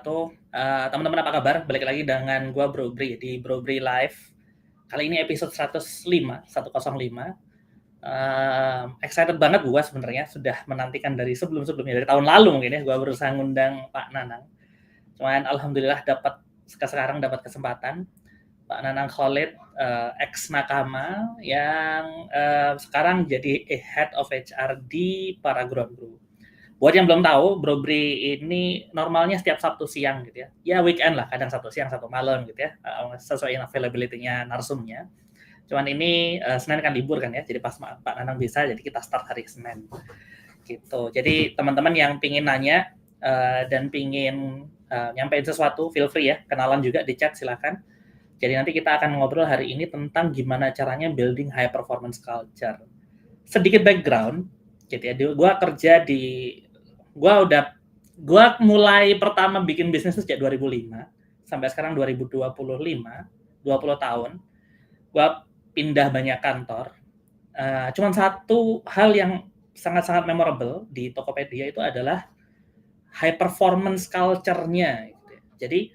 wabarakatuh. Teman-teman apa kabar? Balik lagi dengan gua Bro Bri di Bro Bri Live. Kali ini episode 105, 105. Excited banget gua sebenarnya, sudah menantikan dari sebelum-sebelumnya, dari tahun lalu mungkin ya, gua berusaha ngundang Pak Nanang. Cuman alhamdulillah sekarang dapat kesempatan. Pak Nanang Khalid, ex Nakama yang sekarang jadi Head of HR di Paraground Group. Buat yang belum tahu, Bro Bri ini normalnya setiap Sabtu siang gitu ya. Ya weekend lah, kadang Sabtu siang, Sabtu malam gitu ya. Sesuai availability-nya narsumnya. Cuman ini Senin kan libur kan ya, jadi pas Pak Nanang bisa, jadi kita start hari Senin. Gitu. Jadi teman-teman yang pingin nanya dan pingin nyampein sesuatu, feel free ya. Kenalan juga di chat, silakan. Jadi nanti kita akan ngobrol hari ini tentang gimana caranya building high performance culture. Sedikit background, gitu ya. Gue mulai pertama bikin bisnis itu sejak 2005 sampai sekarang 2025, 20 tahun. Gue pindah banyak kantor. Cuman satu hal yang sangat-sangat memorable di Tokopedia itu adalah high performance culture-nya. Gitu ya. Jadi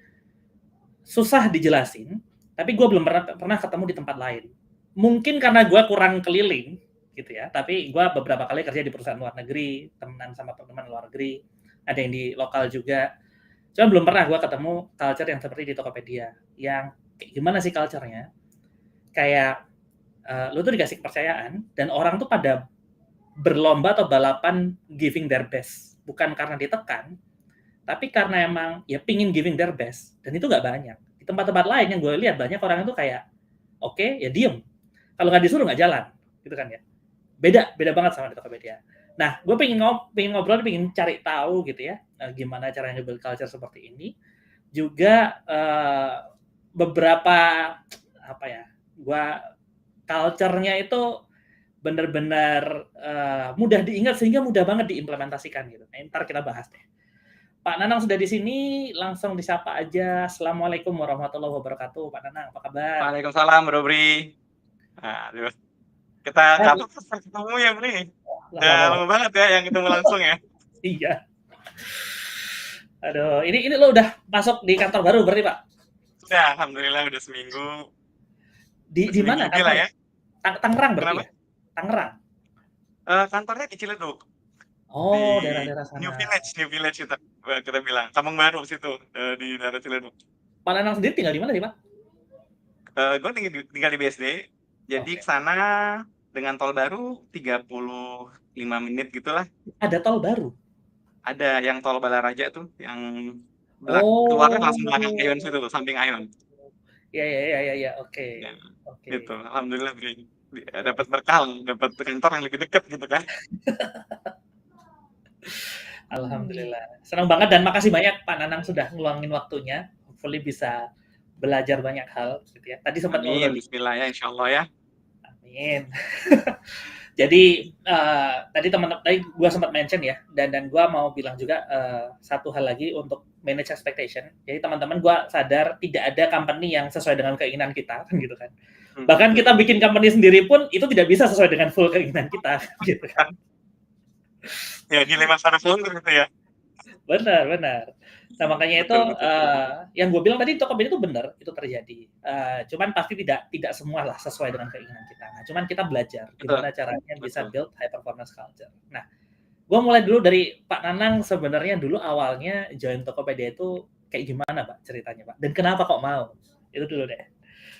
susah dijelasin, tapi gue belum pernah ketemu di tempat lain. Mungkin karena gue kurang keliling, gitu ya. Tapi gue beberapa kali kerja di perusahaan luar negeri, temenan sama teman luar negeri, ada yang di lokal juga. Cuma belum pernah gue ketemu culture yang seperti di Tokopedia. Yang gimana sih culture-nya? Kayak lu tuh dikasih kepercayaan dan orang tuh pada berlomba atau balapan giving their best. Bukan karena ditekan, tapi karena emang ya pingin giving their best. Dan itu nggak banyak. Di tempat-tempat lain yang gue lihat banyak orang itu kayak oke, ya diem. Kalau nggak disuruh nggak jalan, gitu kan ya. Beda banget sama di Tokopedia. Nah, gue pengen ngobrol, pengen cari tahu gitu ya, gimana caranya build culture seperti ini. Juga beberapa apa ya, gue culture-nya itu benar-benar mudah diingat sehingga mudah banget diimplementasikan gitu. Nah, ntar kita bahas deh. Pak Nanang sudah di sini, langsung disapa aja. Assalamualaikum warahmatullahi wabarakatuh. Pak Nanang, apa kabar? Waalaikumsalam, Bro Bri. Aduh, kita kapan ketemu ya, Bri? Udah lama banget ya yang ketemu langsung ya. Iya. Aduh, ini lo udah masuk di kantor baru berarti, Pak? Ya, alhamdulillah udah seminggu. Di mana Lebih lah kantor? ya. Tangerang berarti Kenapa? ya? Tangerang. Kantornya di Ciledug. Di Oh, daerah-daerah New sana. Village kita bilang. Kampung Baru situ, di daerah Ciledug. Pak Nanang sendiri tinggal di mana sih, Pak? Gue tinggal di BSD. Jadi Oke. kesana dengan tol baru 35 menit gitulah. Ada tol baru? Ada yang tol Balaraja tuh, yang keluarnya Oh. langsung belakang Ion situ tuh, samping Ion. Ya. Oke. Ya, Oke. gitu. Alhamdulillah dapat berkah, dapat kantor yang lebih dekat gitu kan. Alhamdulillah. Senang banget dan makasih banyak Pak Nanang sudah ngeluangin waktunya. Hopefully bisa belajar banyak hal gitu ya. Tadi sempat Amin, ngobrol. bismillah ya, insya Allah ya. Amin. Jadi tadi gue sempat mention ya, dan gue mau bilang juga satu hal lagi untuk manage expectation. Jadi teman-teman gue sadar tidak ada company yang sesuai dengan keinginan kita, kan gitu kan. Bahkan kita bikin company sendiri pun itu tidak bisa sesuai dengan full keinginan kita, gitu kan. Ya, dilema para founder gitu ya. Benar. Nah makanya itu yang gue bilang tadi Tokopedia itu benar, itu terjadi. Cuman pasti tidak semua lah sesuai dengan keinginan kita. Nah, cuman kita belajar gimana caranya bisa build high performance culture. Nah, gue mulai dulu dari Pak Nanang. Sebenarnya dulu awalnya join Tokopedia itu kayak gimana Pak ceritanya Pak? Dan kenapa kok mau? Itu dulu deh.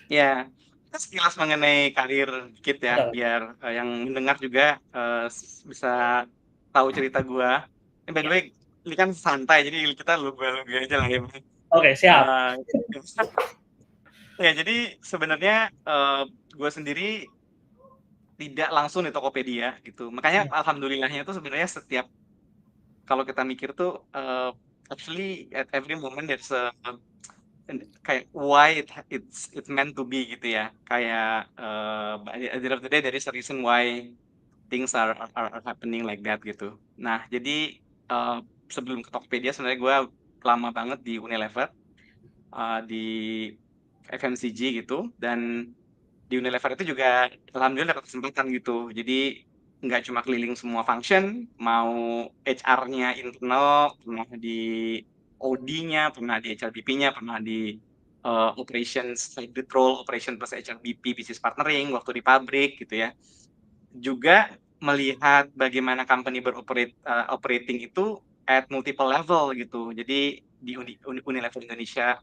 Ya, kita sekilas mengenai karir dikit ya, Betul. biar yang mendengar juga bisa tahu cerita gua. By the way, ini kan santai, jadi kita lugu-lugu aja lah ya. Oke, siap. Ya, jadi sebenarnya gue sendiri tidak langsung di Tokopedia gitu. Makanya alhamdulillahnya tuh sebenarnya setiap kalau kita mikir tuh actually at every moment there's kayak why it's meant to be gitu ya. Kayak at the end of the day there is a reason why things are happening like that gitu. Nah, jadi sebelum ke Tokopedia sebenarnya gue lama banget di Unilever, di FMCG gitu, dan di Unilever itu juga alhamdulillah dapat kesempatan gitu. Jadi nggak cuma keliling semua function, mau HR-nya internal, pernah di OD-nya, pernah di HRBP-nya, pernah di operations, hybrid role, operation plus HRBP, business partnering, waktu di pabrik gitu ya. Juga melihat bagaimana company operating itu at multiple level gitu. Jadi di Unilever Indonesia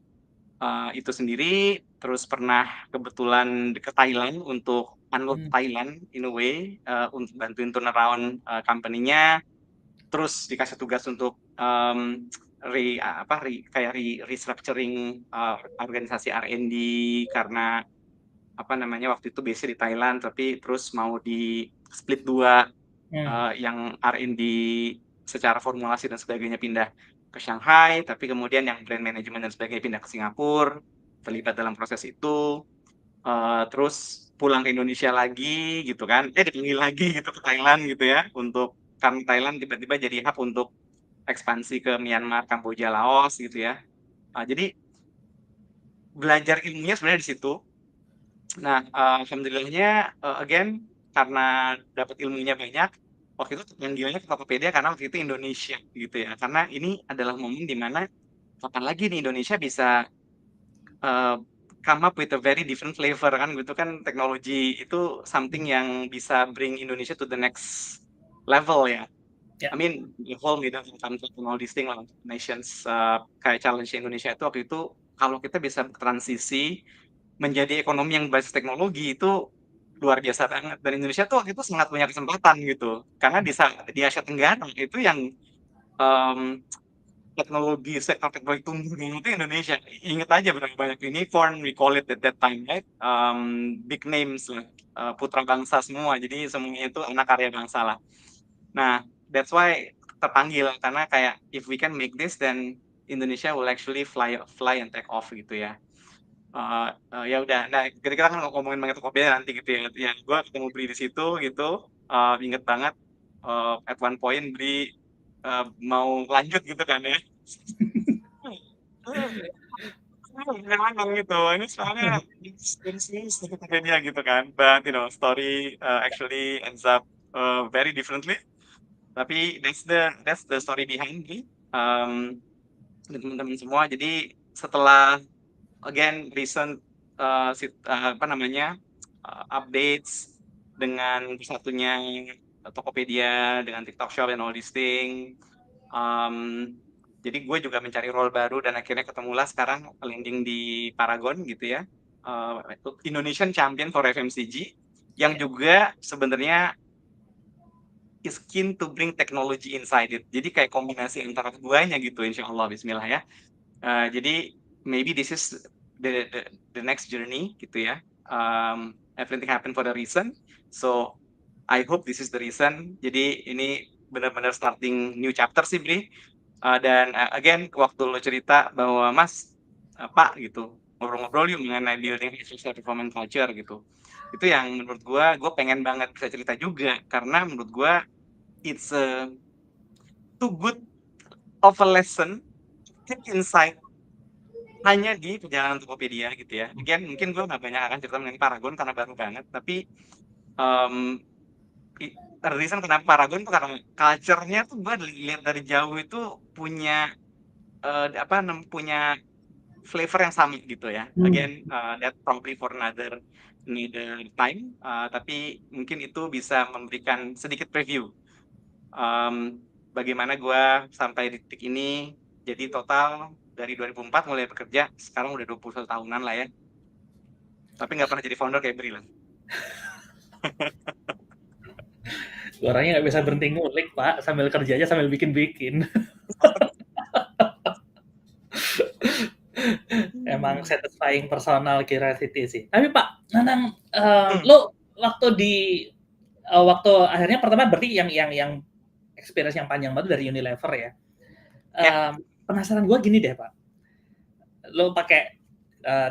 itu sendiri, terus pernah kebetulan ke Thailand untuk unlock Thailand in a way, untuk bantuin turnaround company-nya. Terus dikasih tugas untuk restructuring organisasi R&D karena apa namanya waktu itu base di Thailand tapi terus mau di split 2, yang R&D secara formulasi dan sebagainya pindah ke Shanghai, tapi kemudian yang brand management dan sebagainya pindah ke Singapura, terlibat dalam proses itu, terus pulang ke Indonesia lagi gitu kan, dipanggil lagi gitu ke Thailand gitu ya, untuk karena Thailand tiba-tiba jadi hub untuk ekspansi ke Myanmar, Kamboja, Laos gitu ya. Jadi belajar ilmunya sebenarnya di situ. Nah, alhamdulillahnya, again karena dapat ilmunya banyak, waktu itu panggilannya ke Tokopedia karena waktu itu Indonesia gitu ya. Karena ini adalah momen di mana kapan lagi nih Indonesia bisa come up with a very different flavor kan gitu kan, teknologi itu something yang bisa bring Indonesia to the next level ya. Ya. I mean the whole middle income and all these thing lah nations, kayak challenge Indonesia itu waktu itu kalau kita bisa transisi menjadi ekonomi yang berbasis teknologi itu luar biasa banget dan Indonesia tuh waktu itu sangat punya kesempatan gitu karena di Asia Tenggara itu yang sektor teknologi tumbuh itu Indonesia. Ingat aja berapa banyak unicorn we call it at that time, right? Big names lah, putra bangsa semua, jadi semuanya itu anak karya bangsa lah. Nah, that's why terpanggil karena kayak if we can make this then Indonesia will actually fly and take off gitu ya. Ya udah, nah kita kan ngomongin mengenai Tokopedia nanti gitu ya, ya gue ketemu Bri di situ gitu, inget banget at one point Bri mau lanjut gitu kan ya. Memang gitu, ini soalnya dari sini sedikit Tokopedia gitu kan, but you know story actually ends up very differently. Tapi that's the story behind me. Dan teman-teman semua. Jadi setelah again recent updates dengan bersatunya Tokopedia dengan TikTok Shop and all these thing. Jadi gue juga mencari role baru dan akhirnya ketemulah sekarang landing di Paragon gitu ya. Indonesian Champion for FMCG yang juga sebenarnya is keen to bring technology inside it. Jadi kayak kombinasi antara keduanya gitu, insya Allah, Bismillah ya. Jadi maybe this is the next journey gitu ya. Everything happen for a reason. So I hope this is the reason. Jadi ini benar-benar starting new chapter sih, Bri. Dan again waktu lo cerita bahwa Mas, Pak gitu, ngobrol-ngobrol yuk mengenai building social performance culture gitu. Itu yang menurut gue pengen banget bisa cerita juga karena menurut gue it's too good of a lesson keep inside hanya di perjalanan Tokopedia gitu ya. Again, mungkin gue nggak banyak akan cerita mengenai Paragon karena baru banget, tapi reason kenapa Paragon tuh karena culture-nya tuh gue lihat dari jauh itu punya punya flavor yang sama gitu ya. Again, that probably for another time, tapi mungkin itu bisa memberikan sedikit preview bagaimana gue sampai di titik ini. Jadi total dari 2004 mulai bekerja, sekarang udah 21 tahunan lah ya. Tapi nggak pernah jadi founder kayak Bri lah. Orangnya nggak bisa berhenti ngulik, Pak. Sambil kerja aja sambil bikin-bikin. Emang satisfying personal curiosity sih. Tapi Pak, Nanang, lo waktu akhirnya pertama berarti yang experience yang panjang banget dari Unilever ya. Penasaran gue gini deh Pak, lo pakai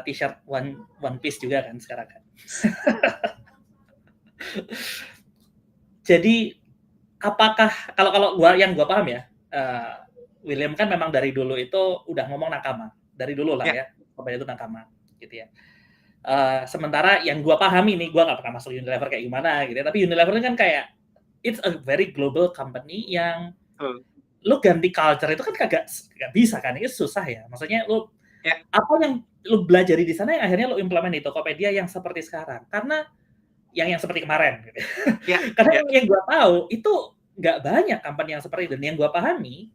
t-shirt one piece juga kan sekarang kan? Jadi apakah kalau yang gue paham ya, William kan memang dari dulu itu udah ngomong nakama, dari dulu lah ya, sampai itu nakama gitu ya. Sementara yang gue pahami nih, gue nggak pernah masuk Unilever kayak gimana gitu ya, tapi Unilever kan kayak it's a very global company yang lu ganti culture itu kan kagak bisa kan, itu susah ya. Maksudnya lu Ya. apa yang lu belajari di sana yang akhirnya lu implement di Tokopedia yang seperti sekarang? Karena yang seperti kemarin gitu. Ya, Karena ya. yang gua tahu itu nggak banyak company yang seperti itu. Dan yang gua pahami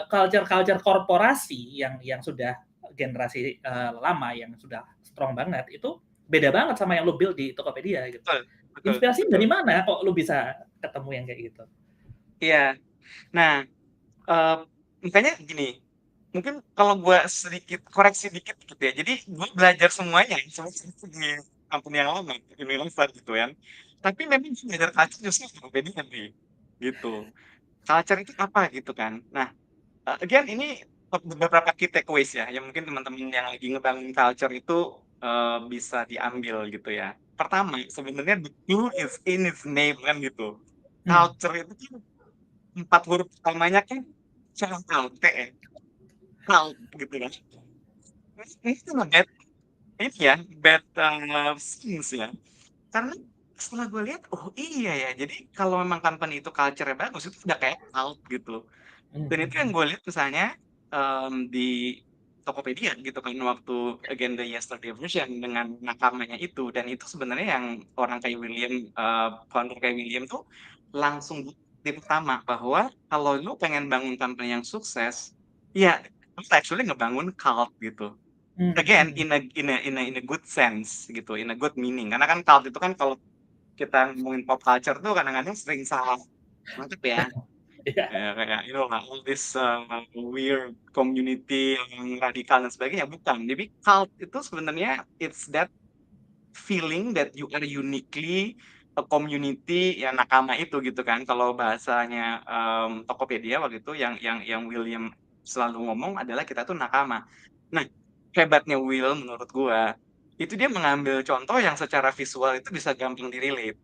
culture korporasi yang sudah generasi lama yang sudah strong banget itu beda banget sama yang lu build di Tokopedia gitu. Inspirasi dari mana kok lu bisa ketemu yang kayak gitu? Iya. Nah, makanya gini, mungkin kalau gue sedikit koreksi dikit gitu ya. Jadi gue belajar semuanya di company yang lama, Unilever gitu kan. Tapi memang gue belajar culture justru di Tokopedia nih, gitu. Culture itu apa gitu kan. Nah, again ini beberapa key takeaways ya, yang mungkin teman-teman yang lagi ngebangun culture itu bisa diambil gitu ya. Pertama, sebenarnya the clue is in its name kan gitu. Culture itu kan 4 huruf pertamanya kan CLT ya, cult gitu kan. Ini tuh bad ini ya, bad things ya. Karena setelah gue lihat, oh iya ya, jadi kalau memang company itu culture-nya bagus, itu udah kayak cult gitu. Dan itu yang gue lihat misalnya di Tokopedia gitu kan waktu again the yesterday version dengan nakamanya itu, dan itu sebenarnya yang orang kayak William, founder kayak William tuh langsung bukti pertama bahwa kalau lu pengen bangun company yang sukses, ya lu actually ngebangun cult gitu. Again in a good sense gitu, in a good meaning. Karena kan cult itu kan kalau kita ngomongin pop culture tuh kadang-kadang sering salah nangkep ya. Kayak lah all this weird community yang radikal dan sebagainya, bukan. Jadi cult itu sebenarnya it's that feeling that you are uniquely a community ya, nakama itu gitu kan. Kalau bahasanya Tokopedia waktu itu yang William selalu ngomong adalah kita tuh nakama. Nah, hebatnya Will menurut gua itu dia mengambil contoh yang secara visual itu bisa gampang di-relate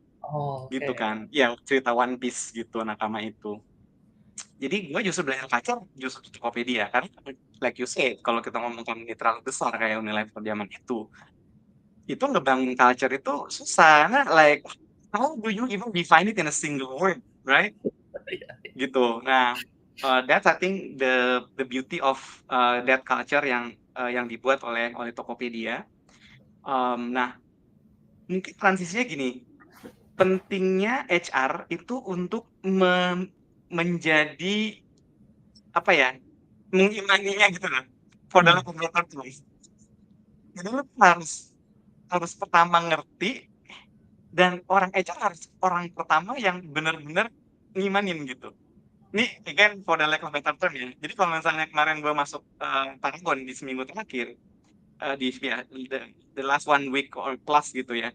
gitu kan. Ya cerita One Piece gitu nakama itu. Jadi gue justru belajar culture justru di Tokopedia karena like you said kalau kita ngomong company terlalu besar kayak Unilever zaman itu ngebangun culture itu susah karena like how do you even define it in a single word, right? Gitu. Nah, that's I think the beauty of that culture yang dibuat oleh Tokopedia. Nah, mungkin transisinya gini, pentingnya HR itu untuk menjadi apa ya, mengimaninya gitu loh, for the lack of better terms. Jadi lu harus pertama ngerti dan orang HR harus orang pertama yang bener-bener ngimanin gitu. Ini again for the lack of better term ya. Jadi kalau misalnya kemarin gue masuk Paragon di seminggu terakhir, di ya, the last 1 week or plus gitu ya.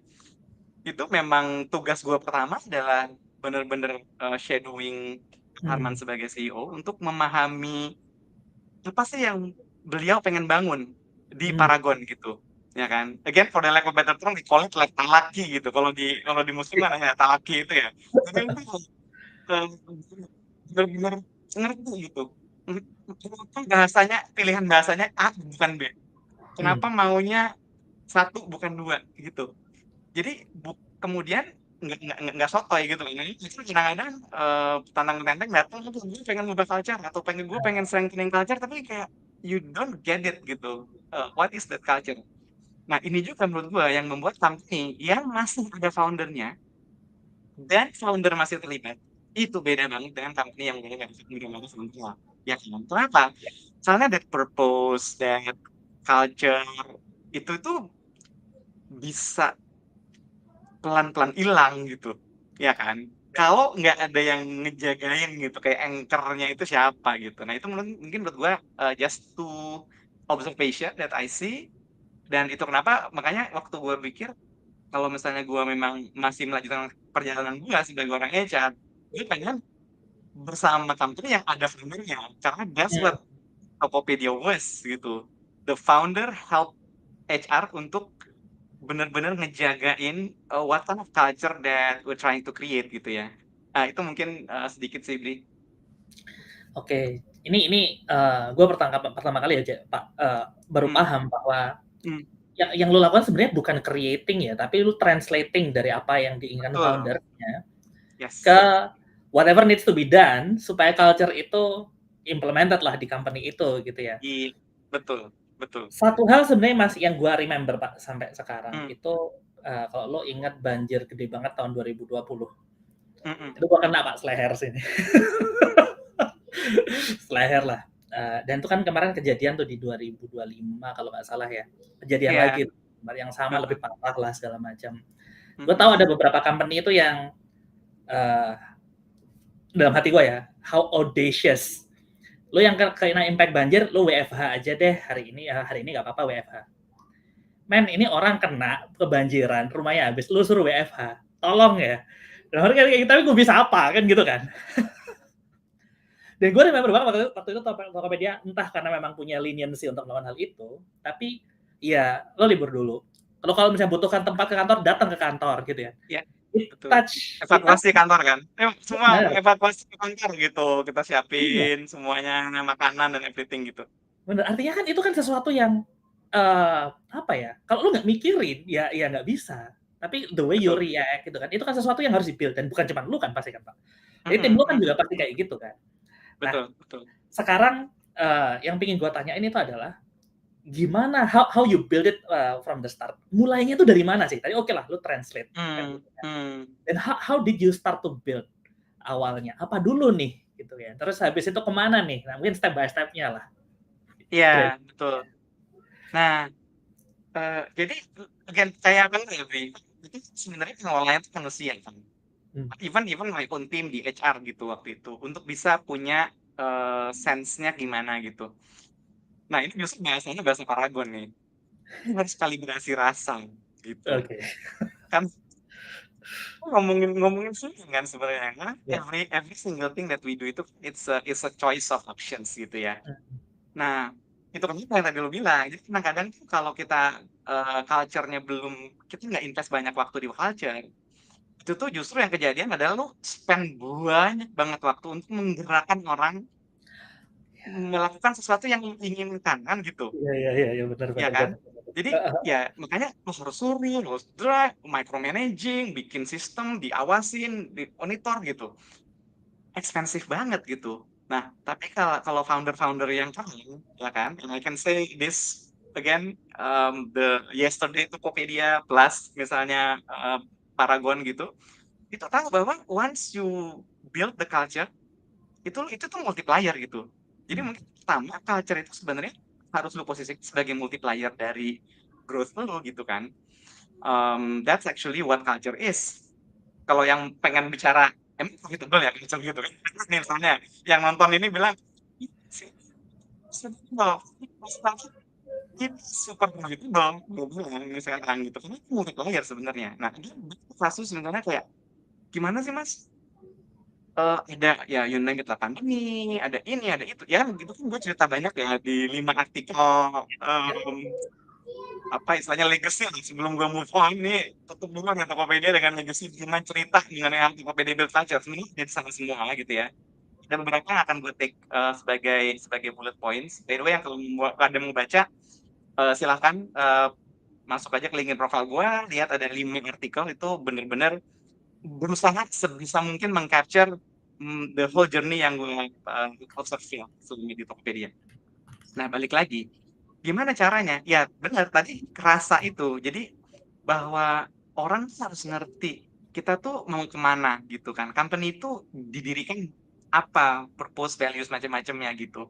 Itu memang tugas gue pertama adalah bener-bener shadowing Arman sebagai CEO untuk memahami apa sih yang beliau pengen bangun di Paragon gitu, ya kan? Again for the lack of better term we call it like talaki gitu. Kalau di muslim kan ya talaki itu ya. Jadi itu benar-benar ngerti gitu. Kenapa bahasanya pilihan bahasanya A bukan B? Kenapa maunya satu bukan dua gitu? Jadi kemudian nggak sotoy gitu. Nah, itu kadang-kadang tantang tenteng datang tuh gue pengen ngubah culture atau gue pengen strengthening culture tapi kayak you don't get it gitu. What is that culture? Nah ini juga menurut gue yang membuat company yang masih ada foundernya dan founder masih terlibat itu beda banget dengan company yang udah nggak semua. Ya kan? Kenapa? Soalnya that purpose, that culture itu tuh bisa pelan-pelan hilang gitu, ya kan? Kalau nggak ada yang ngejagain gitu, kayak anchor-nya itu siapa gitu. Nah itu mungkin menurut gue just two observation that I see, dan itu kenapa makanya waktu gue pikir kalau misalnya gue memang masih melanjutkan perjalanan gue sebagai orang HR, gue pengen bersama company yang ada founder-nya, karena that's what Tokopedia was gitu. The founder help HR untuk bener-bener ngejagain what kind of culture that we're trying to create gitu ya. Nah, itu mungkin sedikit sih, Bli. Oke, ini gue pertama kali aja Pak baru paham bahwa yang lu lakukan sebenarnya bukan creating ya, tapi lu translating dari apa yang diinginkan foundernya ke whatever needs to be done supaya culture itu implemented lah di company itu gitu ya. Iya, betul, betul. Satu hal sebenarnya masih yang gua remember Pak sampai sekarang Hmm, itu kalau lo ingat banjir gede banget tahun 2020. mm-mm. Itu gua kena Pak seleher sini. Seleher lah. Dan itu kan kemarin kejadian tuh di 2025 kalau nggak salah ya. Kejadian Iya, lagi yang sama lebih heeh, parah lah segala macam. Gue tahu mm-mm. ada beberapa company itu yang uh, dalam hati gue ya, how audacious. Lo yang kena impact banjir, lo WFH aja deh hari ini. Hari ini nggak apa-apa WFH. Men, ini orang kena kebanjiran, rumahnya habis, lo suruh WFH. Tolong ya. Dan orang kayak gitu, tapi gue bisa apa kan gitu kan. Dan gue remember banget waktu itu Tokopedia entah karena memang punya leniency untuk melakukan hal itu, tapi ya lo libur dulu. Kalau misalnya butuhkan tempat ke kantor, datang ke kantor gitu ya. Iya, It betul. touch kita Evakuasi kantor kan? Semua benar. evakuasi ke kantor gitu. Kita Iya, siapin semuanya, makanan dan everything gitu. benar. Artinya kan itu kan sesuatu yang apa ya? Kalau lu nggak mikirin, ya nggak bisa. Tapi the way you Betul. react gitu kan, itu kan sesuatu yang harus di-build dan bukan cuma lu kan pasti kan Pak. Jadi tim Mhm, lu kan mhm. juga pasti kayak gitu kan. Nah, Betul, betul. sekarang yang pingin gue tanyain itu adalah gimana how you build it from the start. Mulainya itu dari mana sih? Tadi oke lah, lu translate kan Hmm, gitu kan. hmm. Dan how did you start to build awalnya? Apa dulu nih gitu ya. Terus habis itu kemana nih? Nah, mungkin step by step-nya lah. Iya, Kira. betul. Nah, jadi again kayak apa ya, Bri? Itu sebenarnya pengolahnya itu manusia kan. Hmm. Even my own team di HR gitu waktu itu untuk bisa punya sense-nya gimana gitu. Nah, ini justru bahasanya bahasa Paragon nih. Ini harus kalibrasi rasa gitu. Oke. Kan ngomongin ngomongin feeling kan sebenarnya karena Ya. every single thing that we do itu it's a choice of options gitu ya. Nah, itu kan yang tadi lu bilang. Jadi kadang-kadang tuh kalau kita culture-nya belum kita nggak invest banyak waktu di culture, itu tuh justru yang kejadian adalah lu spend banyak banget waktu untuk menggerakkan orang melakukan sesuatu yang lu inginkan kan gitu. Iya, benar Ya benar kan? benar. Jadi ya makanya lu harus suruh, lu harus drive, micromanaging, bikin sistem, diawasin, dimonitor gitu. Expensive banget gitu. Nah, tapi kalau founder-founder yang keren, ya kan, and I can say this again, the yesterday Tokopedia plus misalnya Paragon gitu, itu tahu bahwa once you build the culture, itu tuh multiplier gitu. Jadi mungkin pertama culture itu sebenarnya harus lu posisi sebagai multiplier dari growth lu gitu kan. That's actually what culture is. Kalau yang pengen bicara emang profitable ya culture gitu kan. Nih misalnya yang nonton ini bilang "Ih, profitable, ini super profitable, gue bilang misalkan gitu. Karena itu multiplier sebenarnya. Nah, ini kasus sebenarnya kayak gimana sih mas? Ada ya you name it lah pandemi, ada ini, ada itu. Ya gitu kan gue cerita banyak ya di 5 artikel apa istilahnya legacy lah sebelum gue move on nih tutup dulu dengan Tokopedia dengan legacy gimana cerita mengenai hal Tokopedia Build Culture sebenarnya dari sana semua gitu ya. Dan beberapa yang akan gue take sebagai bullet points. By the way yang kalau ada mau baca silahkan masuk aja ke LinkedIn profile gue, lihat ada 5 artikel itu bener-bener berusaha sebisa mungkin mengcapture the whole journey yang gue observe ya sebelumnya di Tokopedia. Nah, balik lagi, gimana caranya? Ya, benar tadi kerasa itu. Jadi bahwa orang tuh harus ngerti kita tuh mau kemana gitu kan. Company itu didirikan apa, purpose, values macam-macamnya gitu.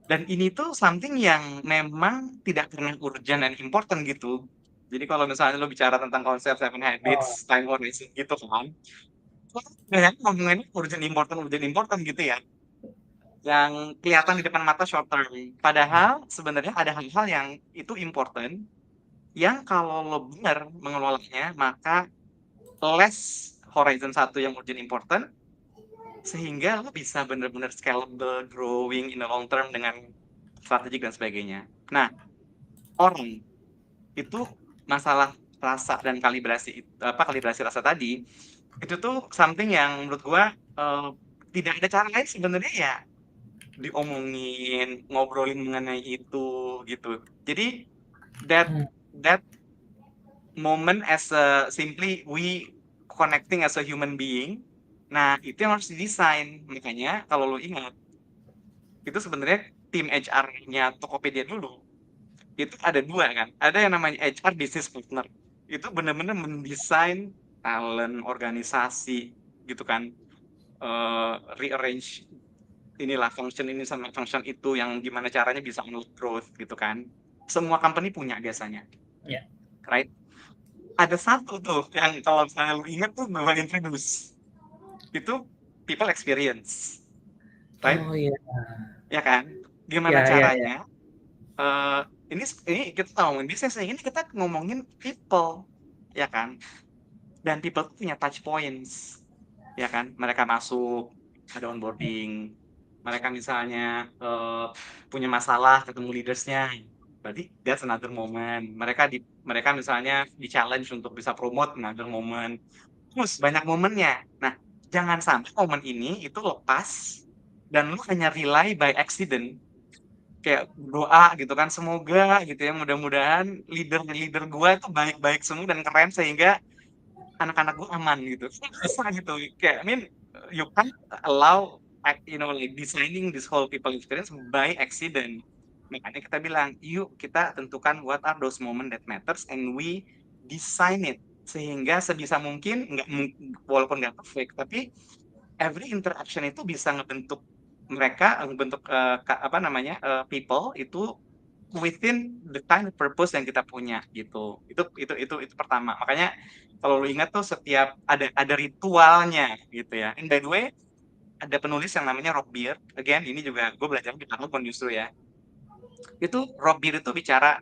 Dan ini tuh something yang memang tidak pernah urgent and important gitu. Jadi kalau misalnya lo bicara tentang konsep Seven Oh, Habits, Time Horizon gitu kan, kayaknya ngomongin urgent important gitu ya. Yang kelihatan di depan mata short term. Padahal sebenarnya ada hal-hal yang itu important, yang kalau lo benar mengelolanya, maka less horizon satu yang urgent important, sehingga lo bisa benar-benar scalable, growing in the long term dengan strategik dan sebagainya. Nah, orang itu masalah rasa dan kalibrasi rasa tadi, itu tuh something yang menurut gua tidak ada cara lain sebenarnya ya diomongin, ngobrolin mengenai itu gitu. Jadi that that moment as a simply we connecting as a human being. Nah, itu yang harus didesain. Makanya kalau lo ingat itu sebenarnya tim HR-nya Tokopedia dulu, itu ada 2 kan, ada yang namanya HR business partner, itu bener-bener mendesain talent, organisasi, gitu kan, rearrange inilah function ini sama function itu yang gimana caranya bisa unlock growth gitu kan. Semua company punya biasanya, Ya. right? Ada satu tuh yang kalau misalnya lu ingat tuh gue introduce, itu people experience, right? Oh iya. Ya kan? Gimana Ya, ya, ya. caranya, eee, ini kita ngomongin bisnis nih, ini kita ngomongin people, ya kan? Dan people tuh punya touch points, ya kan? Mereka masuk, ada onboarding, mereka misalnya, punya masalah ketemu leaders-nya, berarti that's another moment. Mereka misalnya di-challenge untuk bisa promote, another moment. Terus banyak momennya. Nah, jangan sampai momen ini itu lepas dan lu hanya rely by accident. Kayak doa gitu kan, semoga gitu ya, mudah-mudahan leader-leader gua itu baik-baik semua dan keren sehingga anak-anak gua aman gitu. Bisa gitu. Kayak I mean, you can't allow like designing this whole people experience by accident. Makanya kita bilang, yuk kita tentukan what are those moment that matters and we design it. Sehingga sebisa mungkin, walaupun nggak perfect, tapi every interaction itu bisa ngebentuk mereka, ngebentuk, apa namanya, people itu within the kind of purpose yang kita punya gitu. Itu pertama. Makanya kalau lu ingat tuh setiap ada ritualnya gitu ya. And by the way, ada penulis yang namanya Rob Beard. Again, ini juga gue belajar di Harvard justru ya. Itu Rob Beard itu bicara,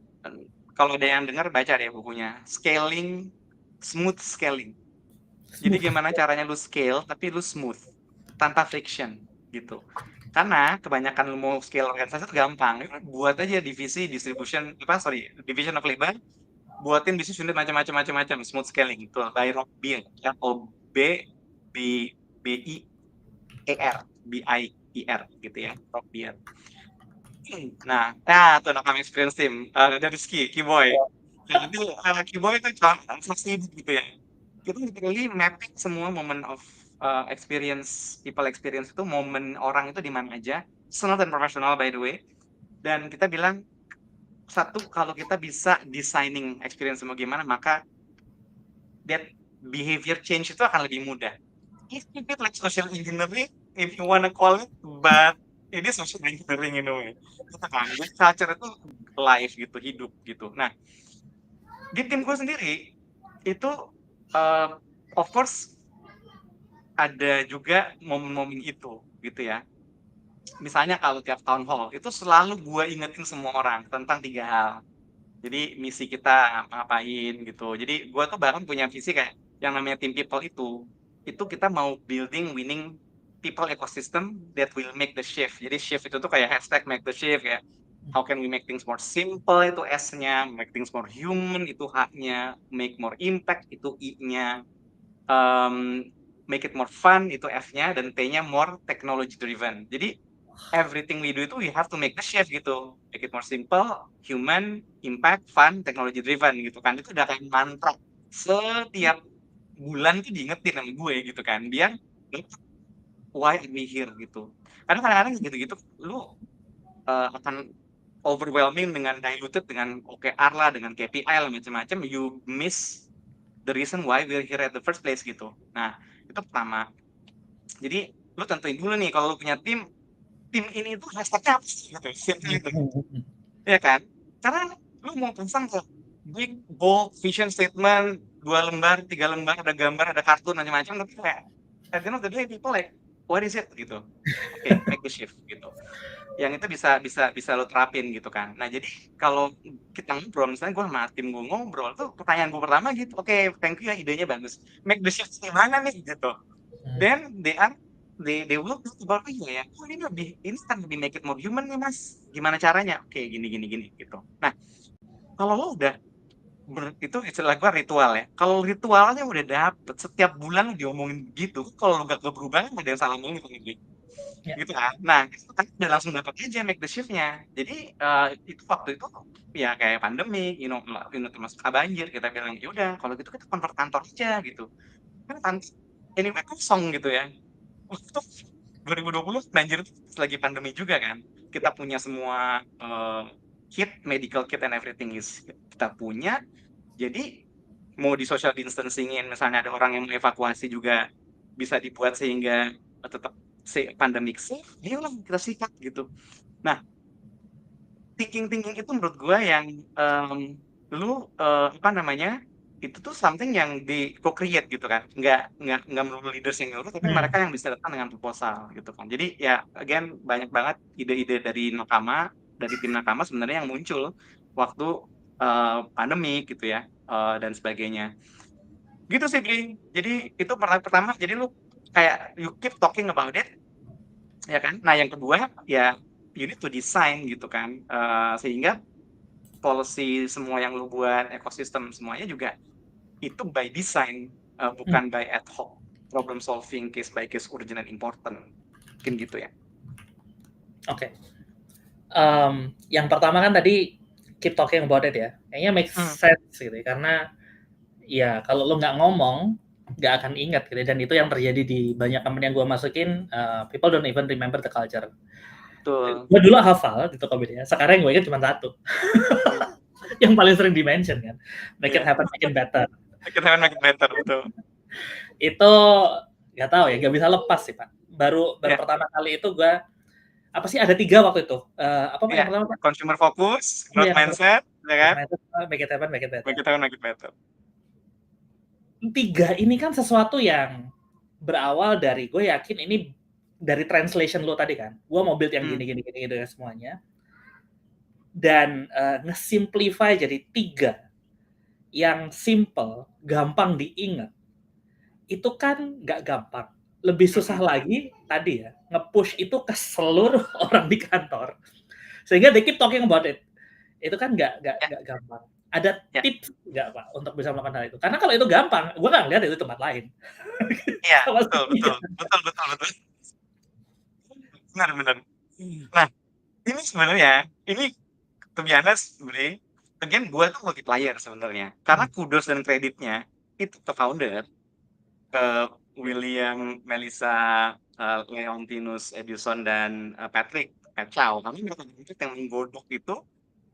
kalau ada yang dengar baca deh bukunya. Smooth scaling. Jadi Smooth. gimana caranya lu scale tapi lu smooth, tanpa friction gitu. Karena kebanyakan lu mau scale organisasi itu gampang, buat aja division of labor, buatin business unit macam-macam, smooth scaling itu by Rob Beer, Robier gitu ya, Rob Beer. Nah, tuh nakam experience team, dari Keyboy. Nah, itu Keyboy itu saksi gitu ya. Kita literally mapping semua moment of people experience itu momen orang itu di mana aja, personal dan profesional by the way. Dan kita bilang satu kalau kita bisa designing experience semua gimana, maka that behavior change itu akan lebih mudah. It's a bit like social engineering if you wanna call it, but it is social engineering in a way. Gitu kan, jadi culture itu live gitu, hidup gitu. Nah, di tim gue sendiri itu uh, of course ada juga momen-momen itu gitu ya. Misalnya kalau tiap town hall itu selalu gue ingetin semua orang tentang 3 hal. Jadi misi kita ngapain gitu. Jadi gue tuh bahkan punya visi kayak yang namanya team people itu kita mau building winning people ecosystem that will make the shift. Jadi shift itu tuh kayak hashtag make the shift ya. How can we make things more simple itu S-nya, make things more human itu H-nya, make more impact itu I-nya, um, make it more fun itu F-nya, dan T-nya more technology driven. Jadi everything we do itu we have to make the shift gitu. Make it more simple, human, impact, fun, technology driven gitu kan. Itu udah kayak mantra. Setiap bulan tuh diingetin sama gue gitu kan. Biar why are we here gitu. Karena kadang-kadang gitu-gitu lu akan overwhelming dengan diluted dengan OKR lah, dengan KPI lah macam-macam. You miss the reason why we're here at the first place gitu. Nah, itu pertama. Jadi lu tentuin dulu nih kalau lu punya tim ini tuh hashtag-nya apa sih gitu. Simple itu. Ya kan? Karena lu mau pasang ke big, bold, vision statement, 2 lembar, 3 lembar, ada gambar, ada kartun, macam-macam, tapi kayak at the end of the day, people like, what is it? Gitu. Oke, make the shift gitu. Yang itu bisa bisa bisa lo terapin gitu kan. Nah, jadi kalau kita ngobrol, misalnya gue sama tim gue ngobrol, tuh pertanyaan gue pertama gitu, oke, thank you ya, idenya bagus. Make the shift gimana nih gitu. Then they will talk about ya. Oh, ini kan lebih make it more human nih Mas. Gimana caranya? Oke, gini gini gini gitu. Nah, kalau lo udah itu istilah gua ritual ya. Kalau ritualnya udah dapet setiap bulan diomongin gitu, kalau lo gak berubah kan ada yang salah banget gitu. Ya. Gitu kan. Nah, itu kan udah langsung dapat aja make the shift-nya. Jadi itu waktu itu ya kayak pandemi, termasuk banjir, kita bilang ya udah kalau gitu kita konvert kantor aja gitu. Kan anyway kosong gitu ya. Waktu 2020 banjir tuh lagi pandemi juga kan. Kita punya semua kit, medical kit and everything is kita punya. Jadi mau di social distancingin, misalnya ada orang yang mau evakuasi juga bisa dibuat sehingga tetap pandemic safe, ayolah kita sikat gitu. Nah, thinking itu menurut gue yang apa namanya, itu tuh something yang di co-create gitu kan, nggak melulu leaders yang nyuruh, tapi mereka yang bisa datang dengan proposal gitu kan. Jadi ya again banyak banget ide-ide dari tim nakama sebenarnya yang muncul waktu pandemi gitu ya, dan sebagainya. Gitu sih, Bli. Jadi itu pertama, jadi lu kayak you keep talking about it, ya kan? Nah, yang kedua ya you need to design gitu kan, sehingga policy semua yang lu buat, ekosistem semuanya juga itu by design, bukan by ad hoc problem solving, case by case, urgent and important. Mungkin gitu ya. Oke. Yang pertama kan tadi keep talking about it ya. Kayaknya make sense gitu ya, karena ya kalau lo nggak ngomong nggak akan ingat gitu, dan itu yang terjadi di banyak company yang gue masukin. People don't even remember the culture. Gue dulu hafal di Tokopedia, sekarang gue ingat cuma satu. Yang paling sering di-mention kan, make it happen, make it better. Make it happen, make it better, betul. Itu nggak tahu ya, nggak bisa lepas sih Pak. Baru pertama kali itu gue apa sih, ada 3 waktu itu. Apa Pak yang pertama Pak? Consumer focus, growth mindset, ya kan? Make it happen, make it better. Make it happen, make it better. 3 ini kan sesuatu yang berawal dari, gue yakin ini dari translation lo tadi kan. Gue mau build yang gini gitu ya semuanya. Dan nge-simplify jadi 3 yang simple, gampang diingat. Itu kan nggak gampang. Lebih susah lagi tadi ya, nge-push itu ke seluruh orang di kantor. Sehingga they keep talking about it. Itu kan nggak gampang. Ada tips nggak Pak untuk bisa melakukan hal itu? Karena kalau itu gampang, gue nggak lihat itu tempat lain. Iya, betul. Benar. Nah, ini sebenarnya, to be honest, Bre, again, gue tuh multiplier sebenarnya. Karena kudos dan kreditnya itu ke founder, ke William, Melissa, Leontinus, Edison, dan Patrick Chow. Kami mereka yang menggodok itu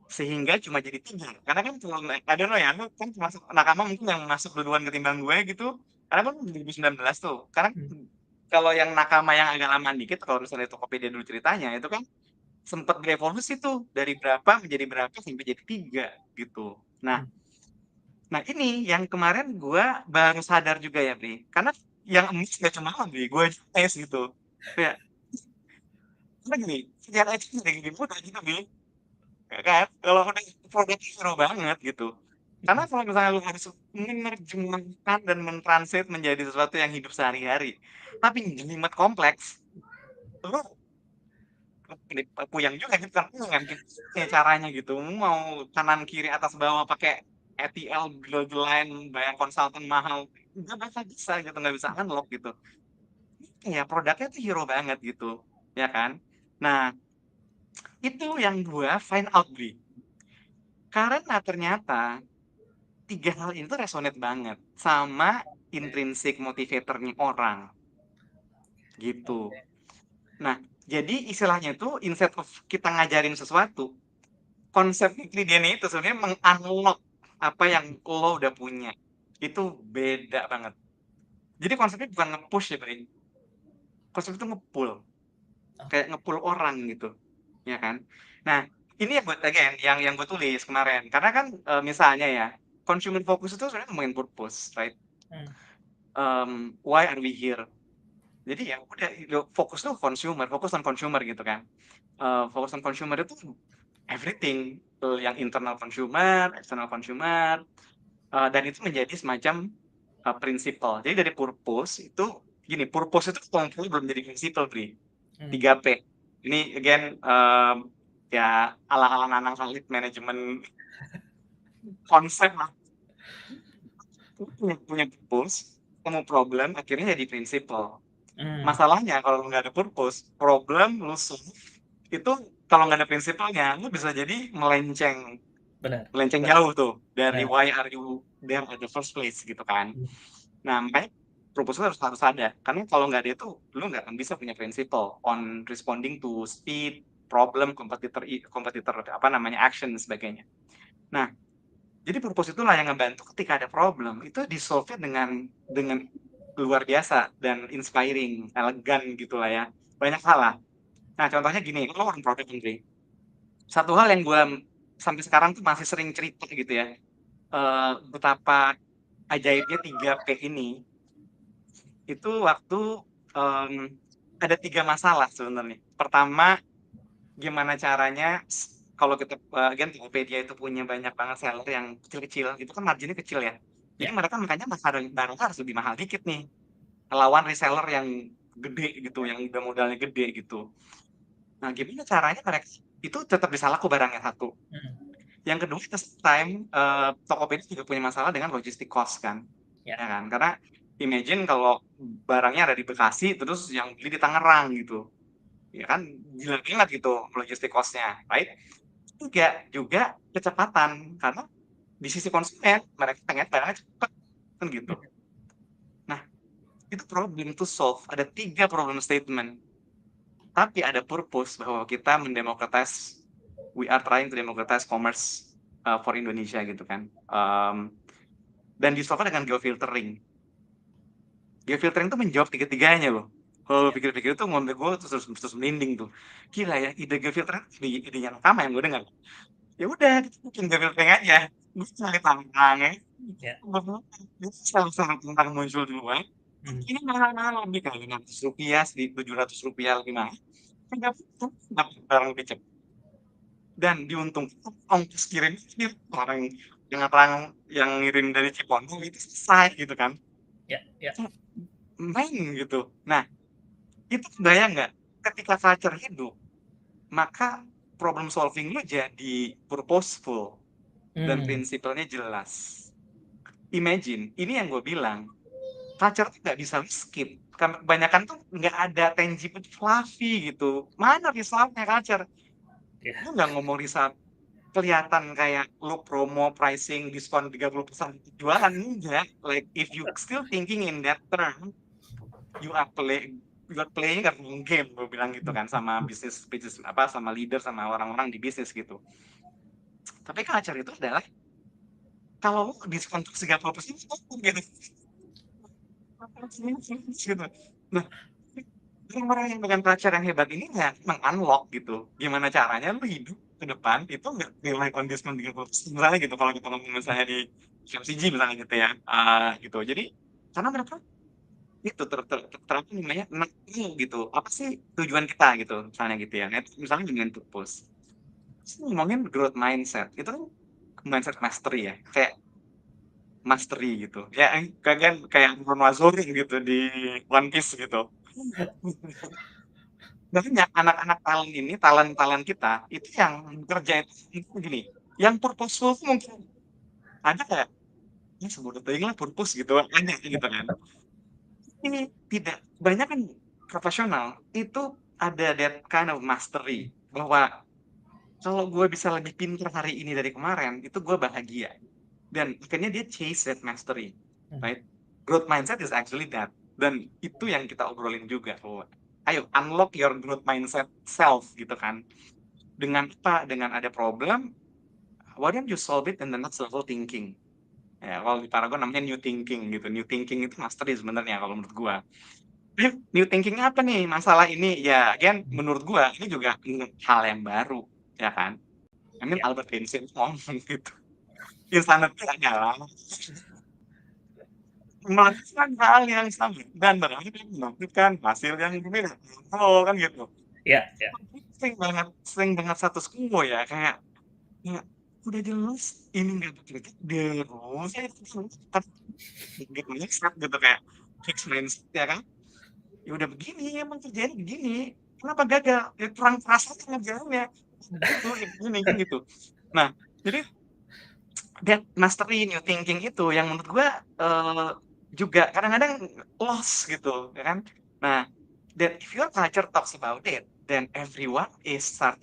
sehingga cuma jadi 3. Karena kan kalau I don't know ya, lu kan termasuk nakama mungkin yang masuk duluan ketimbang gue gitu. Karena kan 2019 tuh. Karena kalau yang nakama yang agak lama dikit, kalau misalnya Tokopedia dulu ceritanya, itu kan sempat berevolusi tuh dari berapa menjadi berapa sampai jadi 3 gitu. Nah ini yang kemarin gue baru sadar juga ya, Bri. Karena yang emis gak cuma lo, Bri. Gue tes gitu. Kayak, karena gini, sejarah itu dari gini mudah gitu, Bri. Ya kan? Kalau udah produknya hero banget gitu. Karena kalau misalnya lu harus menerjemahkan dan mentranslate menjadi sesuatu yang hidup sehari-hari, tapi jelimet kompleks, lu puyang juga gitu kan, caranya gitu. Mau kanan kiri atas bawah pakai ETL, line, bayar konsultan mahal, nggak bisa gitu, nggak bisa unlock gitu. Ya produknya tuh hero banget gitu, ya kan? Nah, itu yang gue find out, Bri. Karena ternyata 3 hal ini tuh resonate banget sama intrinsic motivatornya orang. Gitu. Nah, jadi istilahnya itu instead of kita ngajarin sesuatu, konsep ingredient itu sebenarnya meng-unlock apa yang lo udah punya. Itu beda banget. Jadi konsepnya bukan nge-push ya, Bri. Konsep itu nge-pull. Kayak nge-pull orang gitu. Ya kan? Nah, ini yang gue tulis kemarin. Karena kan misalnya ya, consumer focus itu sebenarnya ngomongin purpose, right? Why are we here? Jadi ya udah, fokus on consumer gitu kan. Fokus on consumer itu everything, yang internal consumer, external consumer, dan itu menjadi semacam prinsipal. Jadi dari purpose itu gini, purpose itu belum jadi prinsipal, Bri. 3P. Ini again ya ala-ala Nanang Khalid manajemen konsep lah. Punya purpose, ketemu problem, akhirnya jadi prinsipal. Masalahnya kalau nggak ada purpose, problem lu solve itu kalau nggak ada prinsipalnya, lu bisa jadi melenceng jauh tuh dari why are you there at the first place gitu kan. Nah, makanya purpose harus ada. Karena kalau nggak ada itu, lu nggak akan bisa punya principle on responding to speed, problem, kompetitor apa namanya action dan sebagainya. Nah, jadi purpose itulah yang ngebantu ketika ada problem itu di-solve dengan luar biasa dan inspiring, elegan gitulah ya. Banyak hal lah. Nah, contohnya gini, lo orang product Andre. Satu hal yang gue sampai sekarang tuh masih sering cerita gitu ya. Betapa ajaibnya 3P ini itu waktu ada 3 masalah sebenarnya. Pertama, gimana caranya kalau kita again Tokopedia itu punya banyak banget seller yang kecil-kecil, itu kan marginnya kecil ya. Jadi Ya. mereka makanya barang harus lebih mahal dikit nih. Lawan reseller yang gede gitu, yang udah modalnya gede gitu. Nah, gimana caranya mereka itu tetap bisa laku barangnya satu. Yang kedua, at the same time, Tokopedia juga punya masalah dengan logistic cost kan. Ya. Ya kan? Karena imagine kalau barangnya ada di Bekasi, terus yang beli di Tangerang gitu. Ya kan, gila banget gitu logistic cost-nya, right? Ketiga, juga kecepatan. Karena di sisi konsumen, mereka pengen barangnya cepet. Kan gitu. Nah, itu problem to solve. Ada 3 problem statement. Tapi ada purpose bahwa kita we are trying to democratize commerce for Indonesia gitu kan. Dan disolve dengan geofiltering. Geofiltering itu menjawab tiga-tiganya loh. Kalau pikir-pikir itu ngombe gue terus merinding tuh. Gila ya, ide geofiltering ide yang pertama yang gue dengar. Ya udah, kita bikin geofiltering aja. Gue cari tantangannya. Ya. Salah tentang muncul duluan. Ini mahal-mahal lebih kali Rp600, Rp700 lebih mahal. Nggak dapat barang lebih cepat. Dan diuntungkan ongkos kirim orang yang ngirim dari Cipongo itu selesai gitu kan. Ya. Ya. Main gitu. Nah, itu kebayang nggak ketika culture hidup, maka problem solving lu jadi purposeful dan prinsipalnya jelas. Imagine, ini yang gue bilang, culture tuh nggak bisa skip. Kebanyakan tuh nggak ada tangible fluffy gitu. Mana resultnya culture? Lu nggak ngomong result kelihatan kayak lu promo pricing diskon 30% jualan enggak. Like if you still thinking in that term, you are playing a wrong game, gue bilang gitu kan sama bisnis apa sama leader sama orang-orang di bisnis gitu. Tapi culture itu adalah kalau lu diskon 30% gitu. Gitu. Nah, orang-orang yang dengan culture yang hebat ini ya meng-unlock gitu. Gimana caranya lu hidup ke depan itu nggak rely on diskon 30% misalnya gitu kalau kita ngomong misalnya di FMCG misalnya gitu ya. Gitu. Jadi karena mereka itu apa namanya gitu apa sih tujuan kita gitu misalnya gitu ya. Nah, itu misalnya dengan purpose ngomongin growth mindset itu kan mindset mastery ya kayak mastery gitu ya kayak Ronaldo gitu di One Piece gitu. Banyak anak-anak talent kita itu yang kerja itu gini yang purposeful tuh mungkin ada kayak ini sebut lah purpose gitu ada gitu kan. Ini tidak banyak kan profesional itu ada that kind of mastery bahwa kalau gue bisa lebih pintar hari ini dari kemarin itu gue bahagia dan akhirnya dia chase that mastery, right? Growth mindset is actually that dan itu yang kita obrolin juga bahwa ayo unlock your growth mindset self gitu kan dengan apa dengan ada problem why don't you solve it in the next level thinking ya kalau di Paragon namanya new thinking gitu new thinking itu mastery sebenarnya kalau menurut gue. New thinking apa nih masalah ini? Ya, again, menurut gua ini juga hal yang baru, ya kan? I mean Ya. Albert Einstein ngomong gitu. Insanity adalah melakukan hal yang sama dan berarti melakukan hasil yang berbeda. Oh, kan gitu. Ya. Ya. Sering banget status quo ya, kayak ya udah jelas ini nggak bekerja terus saya gitu gitu kayak fix mindset ya kan? Ya udah begini emang kerjanya begini kenapa gagal ya kurang perasaan ngerjainnya gitu ya begini kan gitu. Nah jadi that mastery new thinking itu yang menurut gue juga kadang-kadang lost gitu ya kan. Nah that if your culture talks about it then everyone is start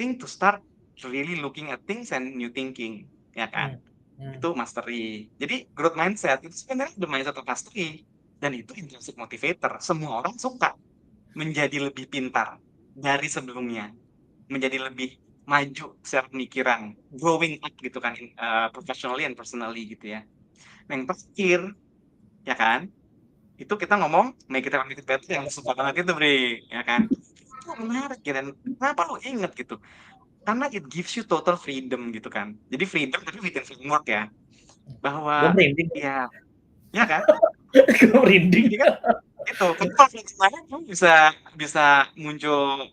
really looking at things and new thinking ya kan. Itu mastery. Jadi growth mindset itu sebenarnya the mindset of mastery. Dan itu intrinsic motivator. Semua orang suka menjadi lebih pintar dari sebelumnya, menjadi lebih maju secara pemikiran, growing up gitu kan, professionally and personally gitu ya. Nah, yang terakhir, ya kan, itu kita ngomong make it happen, make it better yang suka banget itu, Bre, ya kan. Itu menarik ya, dan kenapa lo inget gitu? Karena it gives you total freedom gitu kan. Jadi freedom tapi within framework ya. Gue Bahwa merinding. ya, ya kan? Gue merinding. Jadi kan itu, kan kalau freedom tuh bisa bisa muncul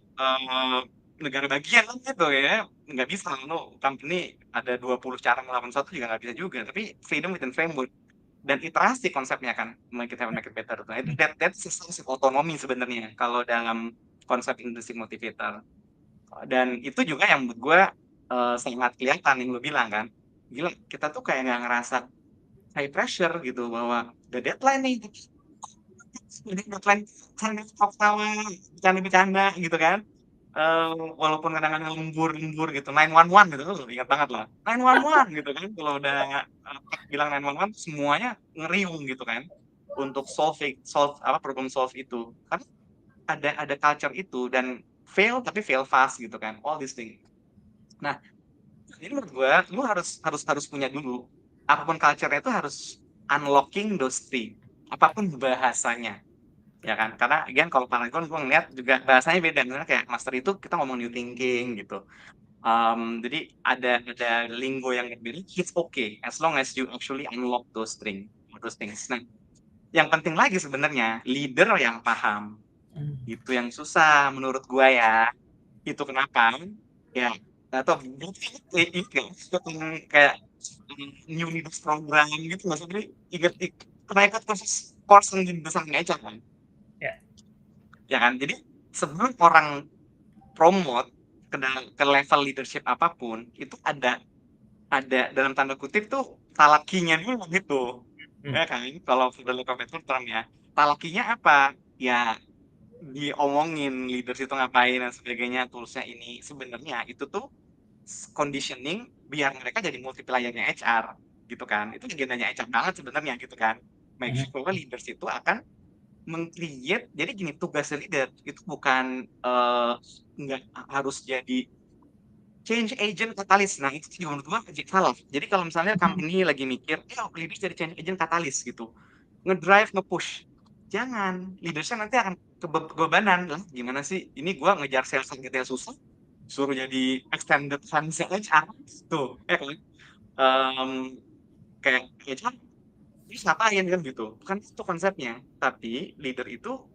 negara bagian kan gitu ya. Nggak bisa lo company ada 20 cara melawan satu juga nggak bisa juga. Tapi freedom within framework dan iterasi konsepnya kan make it happen, make it better. Nah, itu that's a sense of autonomy sebenarnya kalau dalam konsep intrinsic motivator. Dan itu juga yang menurut gue sangat kelihatan yang lu bilang kan. Gila, kita tuh kayak nggak ngerasa high pressure gitu bahwa the deadline nih, ini deadline canda ketawa, bercanda-bercanda gitu kan. Walaupun kadang-kadang lembur-lembur gitu, 911 gitu, ingat banget lah. 911 gitu kan, kalau udah bilang 911 semuanya ngeriung gitu kan untuk problem solve itu. Karena ada culture itu dan fail tapi fail fast gitu kan, all these things. Nah, jadi menurut gue, lu harus punya dulu. Apapun culture-nya itu harus unlocking those three. Apapun bahasanya, ya kan? Karena again kalau Paragon gue ngeliat juga bahasanya beda. Misalnya kayak master itu kita ngomong new thinking gitu. Jadi ada linggo yang berbeda. It's okay as long as you actually unlock those things. Nah, yang penting lagi sebenarnya leader yang paham. Itu yang susah menurut gue ya. Itu kenapa? Ya, atau berarti kayak new leaders program gitu maksudnya pernah ikut course yang besar aja kan Ya. ya kan jadi sebelum orang promote ke level leadership apapun itu ada dalam tanda kutip tuh talakinya dulu gitu ya kan kalau dalam kompetitor term ya talakinya apa ya diomongin leaders itu ngapain dan sebagainya toolsnya ini sebenarnya itu tuh conditioning biar mereka jadi multiplier-nya HR gitu kan. Itu agendanya HR banget sebenarnya gitu kan. Make sure bahwa leaders itu akan meng-create jadi gini tugas leader itu bukan nggak harus jadi change agent katalis. Nah, itu juga menurut gua salah. Jadi kalau misalnya company lagi mikir, leaders jadi change agent katalis gitu. Ngedrive, nge-push. Jangan. Leadersnya nanti akan kebebanan. Lah, gimana sih? Ini gua ngejar sales targetnya susah, suruh jadi extended fans HR. Tuh, ya kan? Em, kayak HR, terus ngapain kan gitu. Bukan itu konsepnya. Tapi leader itu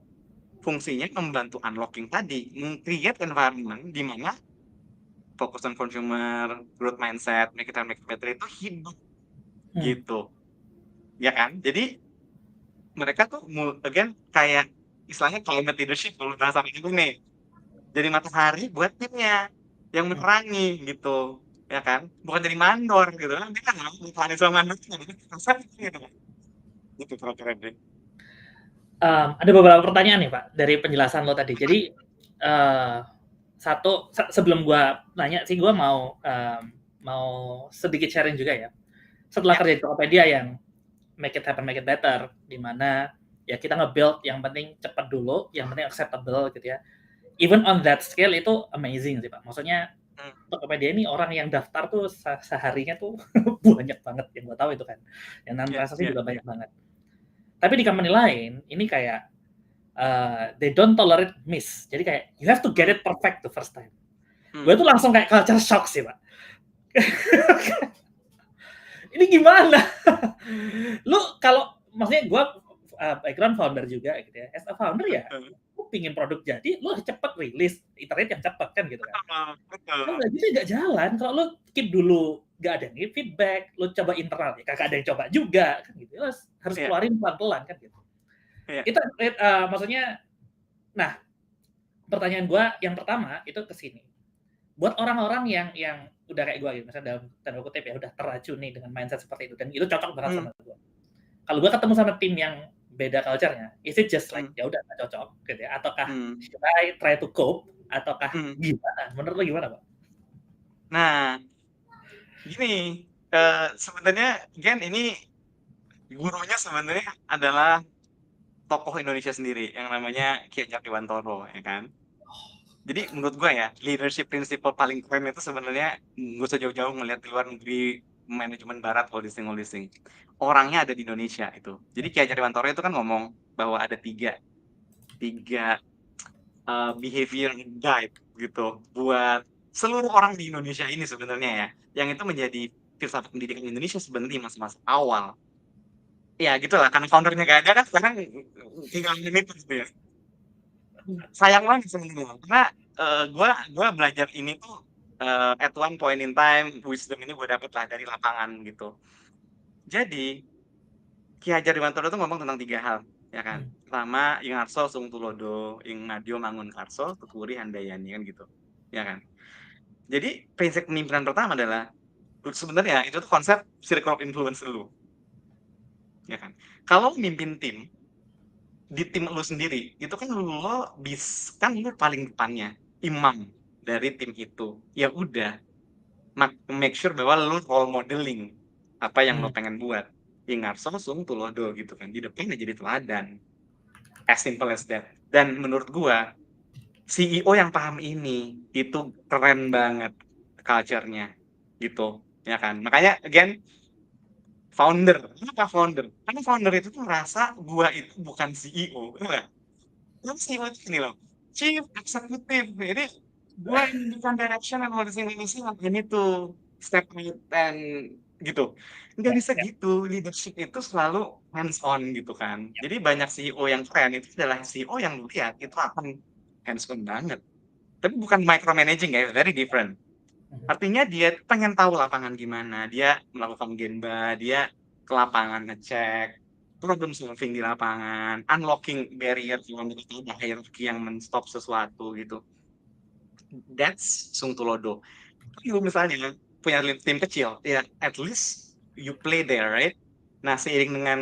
fungsinya membantu unlocking tadi. Create environment di mana fokus on consumer, growth mindset, make it better itu hidup gitu. Ya kan? Jadi mereka tuh again kayak istilahnya climate leadership kalau bahasa itu nih. Jadi matahari buat timnya yang menerangi gitu. Ya kan? Bukan jadi mandor gitu. Dia kan matahari sama mandor gitu. Gitu kira-kira deh. Ada beberapa pertanyaan nih Pak dari penjelasan lo tadi. Jadi sebelum gua nanya sih gua mau sedikit sharing juga ya. Setelah kerja di Tokopedia yang make it happen, make it better, di mana ya kita nge-build yang penting cepat dulu, yang penting acceptable gitu ya. Even on that scale itu amazing sih Pak. Maksudnya Tokopedia ini orang yang daftar tuh seharinya tuh banyak banget yang gue tahu itu kan. Yang non-transaksi juga banyak banget. Tapi di company lain ini kayak they don't tolerate miss. Jadi kayak you have to get it perfect the first time. Gue tuh langsung kayak culture shock sih Pak. Ini gimana? Lu kalau maksudnya gue background founder juga gitu ya. As a founder ya, lu pingin produk jadi, lu cepet rilis, iterate yang cepet kan gitu kan. Kalau nggak gitu nggak jalan. Kalau lu keep dulu nggak ada nih feedback, lu coba internal ya kagak ada yang coba juga kan gitu. Lu harus keluarin pelan-pelan kan gitu. Itu maksudnya, nah pertanyaan gue yang pertama itu ke sini. Buat orang-orang yang udah kayak gue gitu, misalnya dalam tanda kutip ya udah teracuni dengan mindset seperti itu dan itu cocok banget sama gue. Kalau gue ketemu sama tim yang beda culture-nya, is it just like ya udah nggak cocok gitu ya? Ataukah should I try to cope? Ataukah gimana? Menurut lo gimana Pak? Nah, gini, sebenarnya Gen ini gurunya sebenarnya adalah tokoh Indonesia sendiri yang namanya Ki Hajar Dewantara, ya kan. Jadi menurut gua ya, leadership principle paling keren itu sebenarnya nggak usah jauh-jauh ngelihat di luar negeri, manajemen barat, all this thing. Orangnya ada di Indonesia itu. Jadi Ki Hajar Dewantara itu kan ngomong bahwa ada tiga tiga behavior guide gitu buat seluruh orang di Indonesia ini sebenarnya ya. Yang itu menjadi filsafat pendidikan Indonesia sebenarnya di masa-masa awal. Ya gitulah, karena foundernya gak ada kan sekarang tinggal ini gitu ya. Sayang banget sebenarnya karena gua belajar ini tuh at one point in time wisdom ini gue dapet lah dari lapangan gitu. Jadi Ki Hajar Dewantara tuh ngomong tentang 3 hal, ya kan. Hmm. Pertama, ing ngarso sung tulodo, ing madya mangunkarso, tuturi handayani, kan gitu, ya kan. Jadi prinsip kepemimpinan pertama adalah sebenarnya itu tuh konsep circle of influence lu, ya kan. Kalau mimpin tim, di tim lu sendiri, itu kan kan lu paling depannya, imam dari tim itu. Ya udah, make sure bahwa lu role modeling apa yang lo pengen buat. Ing ngarso sung tulodo gitu kan. Di depannya jadi teladan. As simple as that. Dan menurut gua, CEO yang paham ini itu keren banget culture-nya gitu, ya kan. Makanya again founder. Kenapa founder? Karena founder itu tuh merasa gua itu bukan CEO, bener nggak? Kan CEO itu gini loh, Chief Executive. Jadi gua yang bukan direction and all this ini tuh step out and gitu. Nggak Ya, bisa ya, gitu. Leadership itu selalu hands on gitu kan. Jadi banyak CEO yang keren itu adalah CEO yang lu lihat itu akan hands on banget. Tapi bukan micromanaging ya, very different. Artinya dia pengen tahu lapangan gimana, dia melakukan Gemba, dia ke lapangan ngecek, problem solving di lapangan, unlocking barrier kalau menurut ada hierarchy yang men-stop sesuatu gitu. That's Sung Tulodo. Tapi lu misalnya punya tim kecil, ya at least you play there, right? Nah, seiring dengan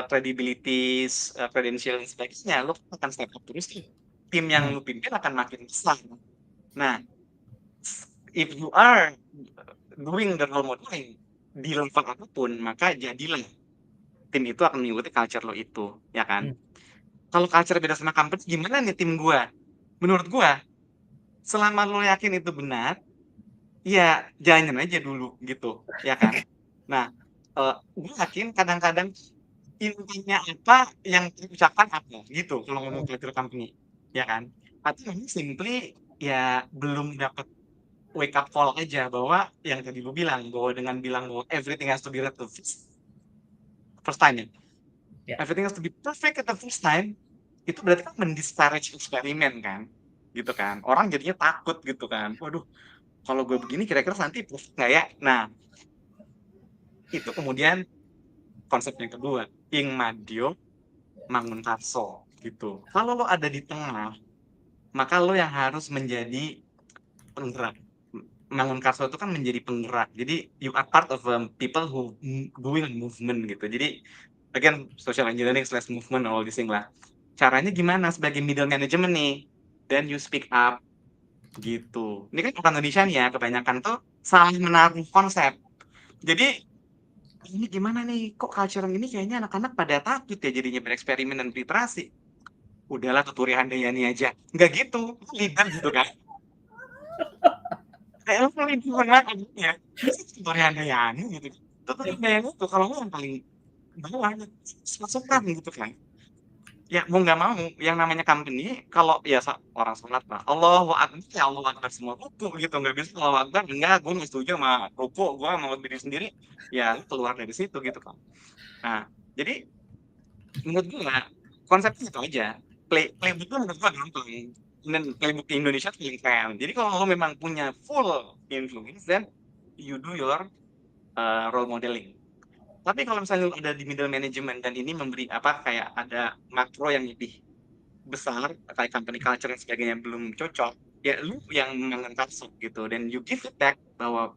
credibilities, credential dan sebagainya, lu akan step up terus nih. Tim yang lu pimpin akan makin besar. Nah, if you are doing the role modeling di level apapun, maka jadilah tim itu akan mengikuti culture lo itu, ya kan? Kalau culture beda sama company, gimana nih tim gua? Menurut gua, selama lo yakin itu benar, ya jalanin aja dulu gitu, ya kan? Nah, gue yakin kadang-kadang intinya apa yang diucapkan apa gitu kalau ngomong culture company, ya kan? Atau memang simply ya belum dapat wake up call aja bahwa yang tadi lu bilang bahwa dengan bilang bahwa everything has to be right the first time ya. ya. Everything has to be perfect at the first time. Itu berarti kan mendiscourage eksperimen kan. Gitu kan. Orang jadinya takut gitu kan. Waduh, kalau gue begini kira-kira nanti perfect nggak ya? Nah, itu kemudian konsep yang kedua. Ing Madyo Mangun Karso gitu. Kalau lo ada di tengah, maka lo yang harus menjadi penggerak. Mangun Karso itu kan menjadi penggerak. Jadi you are part of people who doing movement gitu. Jadi again social engineering slash movement all this thing lah. Caranya gimana sebagai middle management nih? Then you speak up gitu. Ini kan orang Indonesia nih ya kebanyakan tuh salah menaruh konsep. Jadi ini gimana nih? Kok culture ini kayaknya anak-anak pada takut ya jadinya bereksperimen dan literasi. Udahlah tuturi handayani aja. Nggak gitu. Leader gitu kan. Kayak lu paling benar ya. Tuturi handayani gitu. Tuturi handayani itu kalau lu yang paling bawah masukkan gitu kan. Ya mau nggak mau yang namanya company kalau ya orang sholat lah Allahu Akbar ya Allahu Akbar semua ruku gitu nggak bisa Allahu Akbar enggak gue nggak setuju sama ruku gue mau diri sendiri ya lu keluar dari situ gitu kan. Nah jadi menurut gue konsepnya itu aja playbook menurut gue gampang dan playbook di Indonesia tuh paling keren. Jadi kalau lo memang punya full influence then you do your role modeling. Tapi kalau misalnya lu ada di middle management dan ini memberi apa kayak ada makro yang lebih besar kayak company culture dan sebagainya belum cocok, ya lu yang mengentasuk gitu dan you give feedback bahwa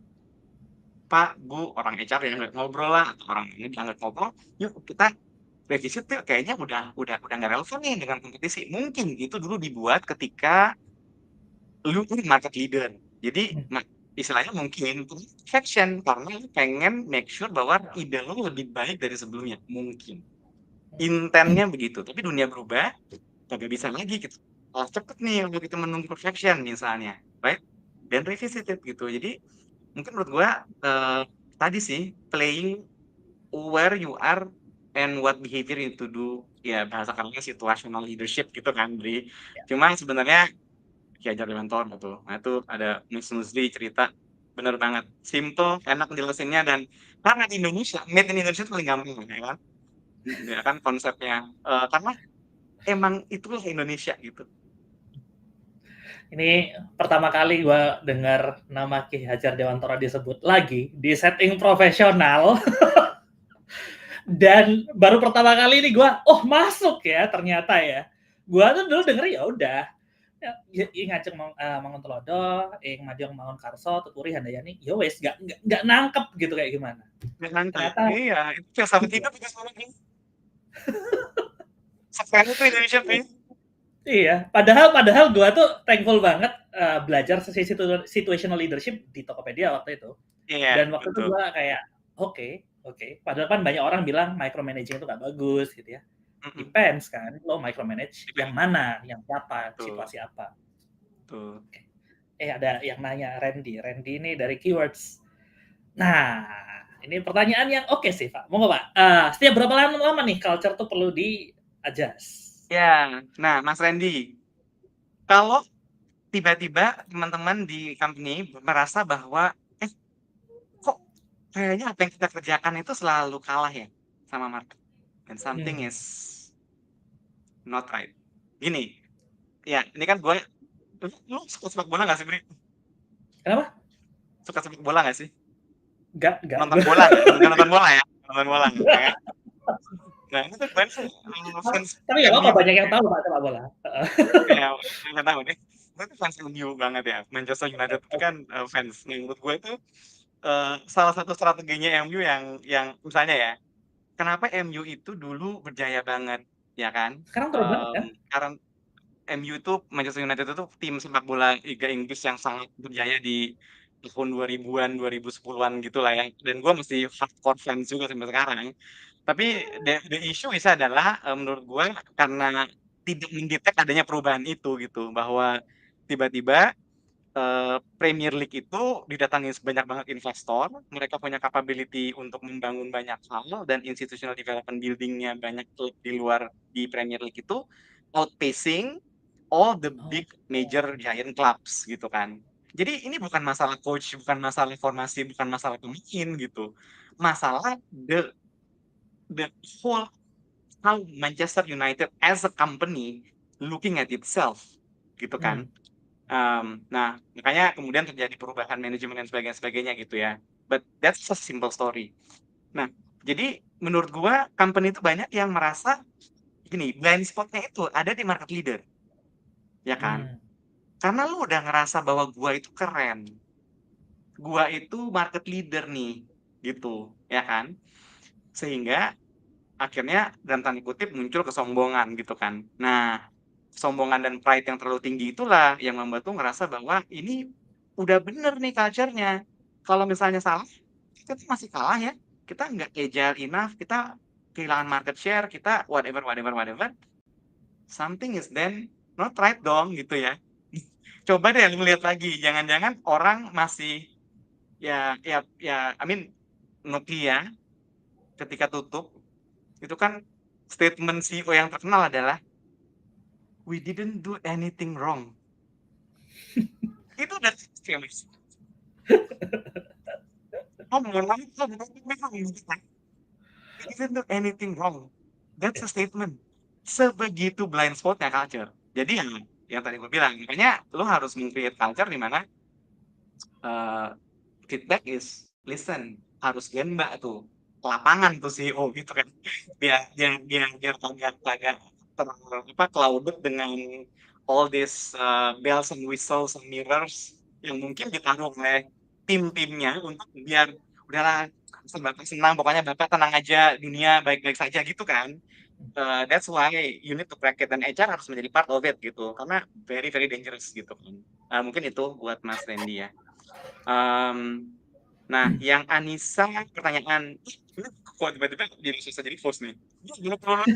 Pak, Bu, orang HR yang ngobrol lah atau orang ini dianggap ngobrol, yuk kita revisi tuh kayaknya udah nggak relevan nih dengan kompetisi. Mungkin itu dulu dibuat ketika lu tuh market leader. Jadi istilahnya mungkin faction karena lu pengen make sure bahwa ide lu lebih baik dari sebelumnya mungkin Intennya begitu, tapi dunia berubah, kagak bisa lagi gitu. Oh cepet nih untuk kita menunggu perfection misalnya, right? Dan revisited gitu. Jadi mungkin menurut gua tadi sih playing where you are and what behavior you need to do. Ya bahasa kerennya situational leadership gitu kan, Bri. Cuma sebenarnya Ki Hajar Dewantara tuh. Nah itu ada Mus Nuzli cerita, bener banget. Simple, enak jelasinnya dan karena di Indonesia, made in Indonesia itu paling gampang ya kan? Ya kan konsepnya. Karena emang itulah Indonesia gitu. Ini pertama kali gue dengar nama Ki Hajar Dewantara disebut lagi di setting profesional. Dan baru pertama kali ini gue, oh masuk ya ternyata ya. Gue tuh dulu denger ya udah, ngajeng mangun telodo, ngajeng mangun karso, tuturi handayani, ya wes nggak nangkep gitu kayak gimana. Nggak nangkep. Ternyata Iya, itu filsafat hidup itu sebenarnya. Sekeren itu Indonesia, Bri. iya, padahal gue tuh thankful banget belajar situational leadership di Tokopedia waktu itu. Iya, Dan waktu itu betul. gue kayak oke. Padahal kan banyak orang bilang micromanaging itu nggak bagus gitu ya. Mm-mm. Depends kan, lo micromanage yang Depends. mana, yang siapa, Betul, situasi apa. betul. Ada yang nanya Randy ini dari Keywords. Nah, ini pertanyaan yang oke sih Pak. Monggo Pak. Setiap berapa lama nih culture tuh perlu di-adjust? Ya, nah Mas Randy, kalau tiba-tiba teman-teman di company merasa bahwa kok kayaknya apa yang kita kerjakan itu selalu kalah ya sama market and something is not right. Gini, ya ini kan gue, lu suka sepak bola nggak sih, Bri? Kenapa? Suka sepak bola nggak sih? Enggak. Nonton bola nggak? Nggak nonton bola ya? Nonton bola nggak? Ya kan? Nah, itu kan fans Tapi nggak apa-apa, MU. banyak yang tahu Pak sepak bola. Ya, nggak tahu deh. Gue tuh fans MU banget ya. Manchester United itu kan fans. Nah, menurut gue itu salah satu strateginya MU yang misalnya ya, kenapa MU itu dulu berjaya banget, ya kan? Sekarang turun banget kan? Karena MU itu Manchester United itu tim sepak bola Liga Inggris yang sangat berjaya di tahun 2000-an, 2010-an gitulah ya. Dan gue masih hardcore fans juga sampai sekarang. Tapi the issue is adalah menurut gue karena tidak mendetek adanya perubahan itu gitu, bahwa tiba-tiba Premier League itu didatangin sebanyak banget investor, mereka punya capability untuk membangun banyak hal dan institutional development building-nya banyak klub di luar di Premier League itu outpacing all the Oh, big major giant clubs gitu kan. Jadi ini bukan masalah coach, bukan masalah formasi, bukan masalah pemain gitu. Masalah the whole how Manchester United as a company looking at itself gitu kan. Nah, makanya kemudian terjadi perubahan manajemen dan sebagainya gitu ya. But that's a simple story. Nah, jadi menurut gua company itu banyak yang merasa gini, blind spot-nya itu ada di market leader, ya kan? Karena lu udah ngerasa bahwa gua itu keren, gua itu market leader nih, gitu, ya kan? Sehingga akhirnya dalam tanda kutip muncul kesombongan gitu kan. Nah, kesombongan dan pride yang terlalu tinggi itulah yang membuat tuh ngerasa bahwa ini udah bener nih culture-nya. Kalau misalnya salah, kita tuh masih kalah ya. Kita nggak agile enough, kita kehilangan market share, kita whatever, whatever, whatever. Something is then not right dong gitu ya. Coba deh lu lihat lagi, jangan-jangan orang masih I mean Nokia ketika tutup itu kan statement CEO yang terkenal adalah we didn't do anything wrong. Itu udah famous. Oh, mohon maaf, memang gitu kan. We didn't do anything wrong. That's a statement. Sebegitu blind spotnya culture. Jadi yang tadi gue bilang, makanya lo harus meng-create culture di mana feedback is listen, harus genba tuh ke lapangan tuh CEO gitu kan. Biar kagak clouded dengan all this bells and whistles and mirrors yang mungkin ditaruh oleh tim-timnya untuk biar udahlah Bapak senang pokoknya Bapak tenang aja dunia baik-baik saja gitu kan. That's why you need to crack it dan HR harus menjadi part of it gitu karena very very dangerous gitu kan. Mungkin itu buat Mas Randy ya. Um, Nah, yang Anissa pertanyaan, ini kok tiba-tiba jadi susah jadi host nih? Gimana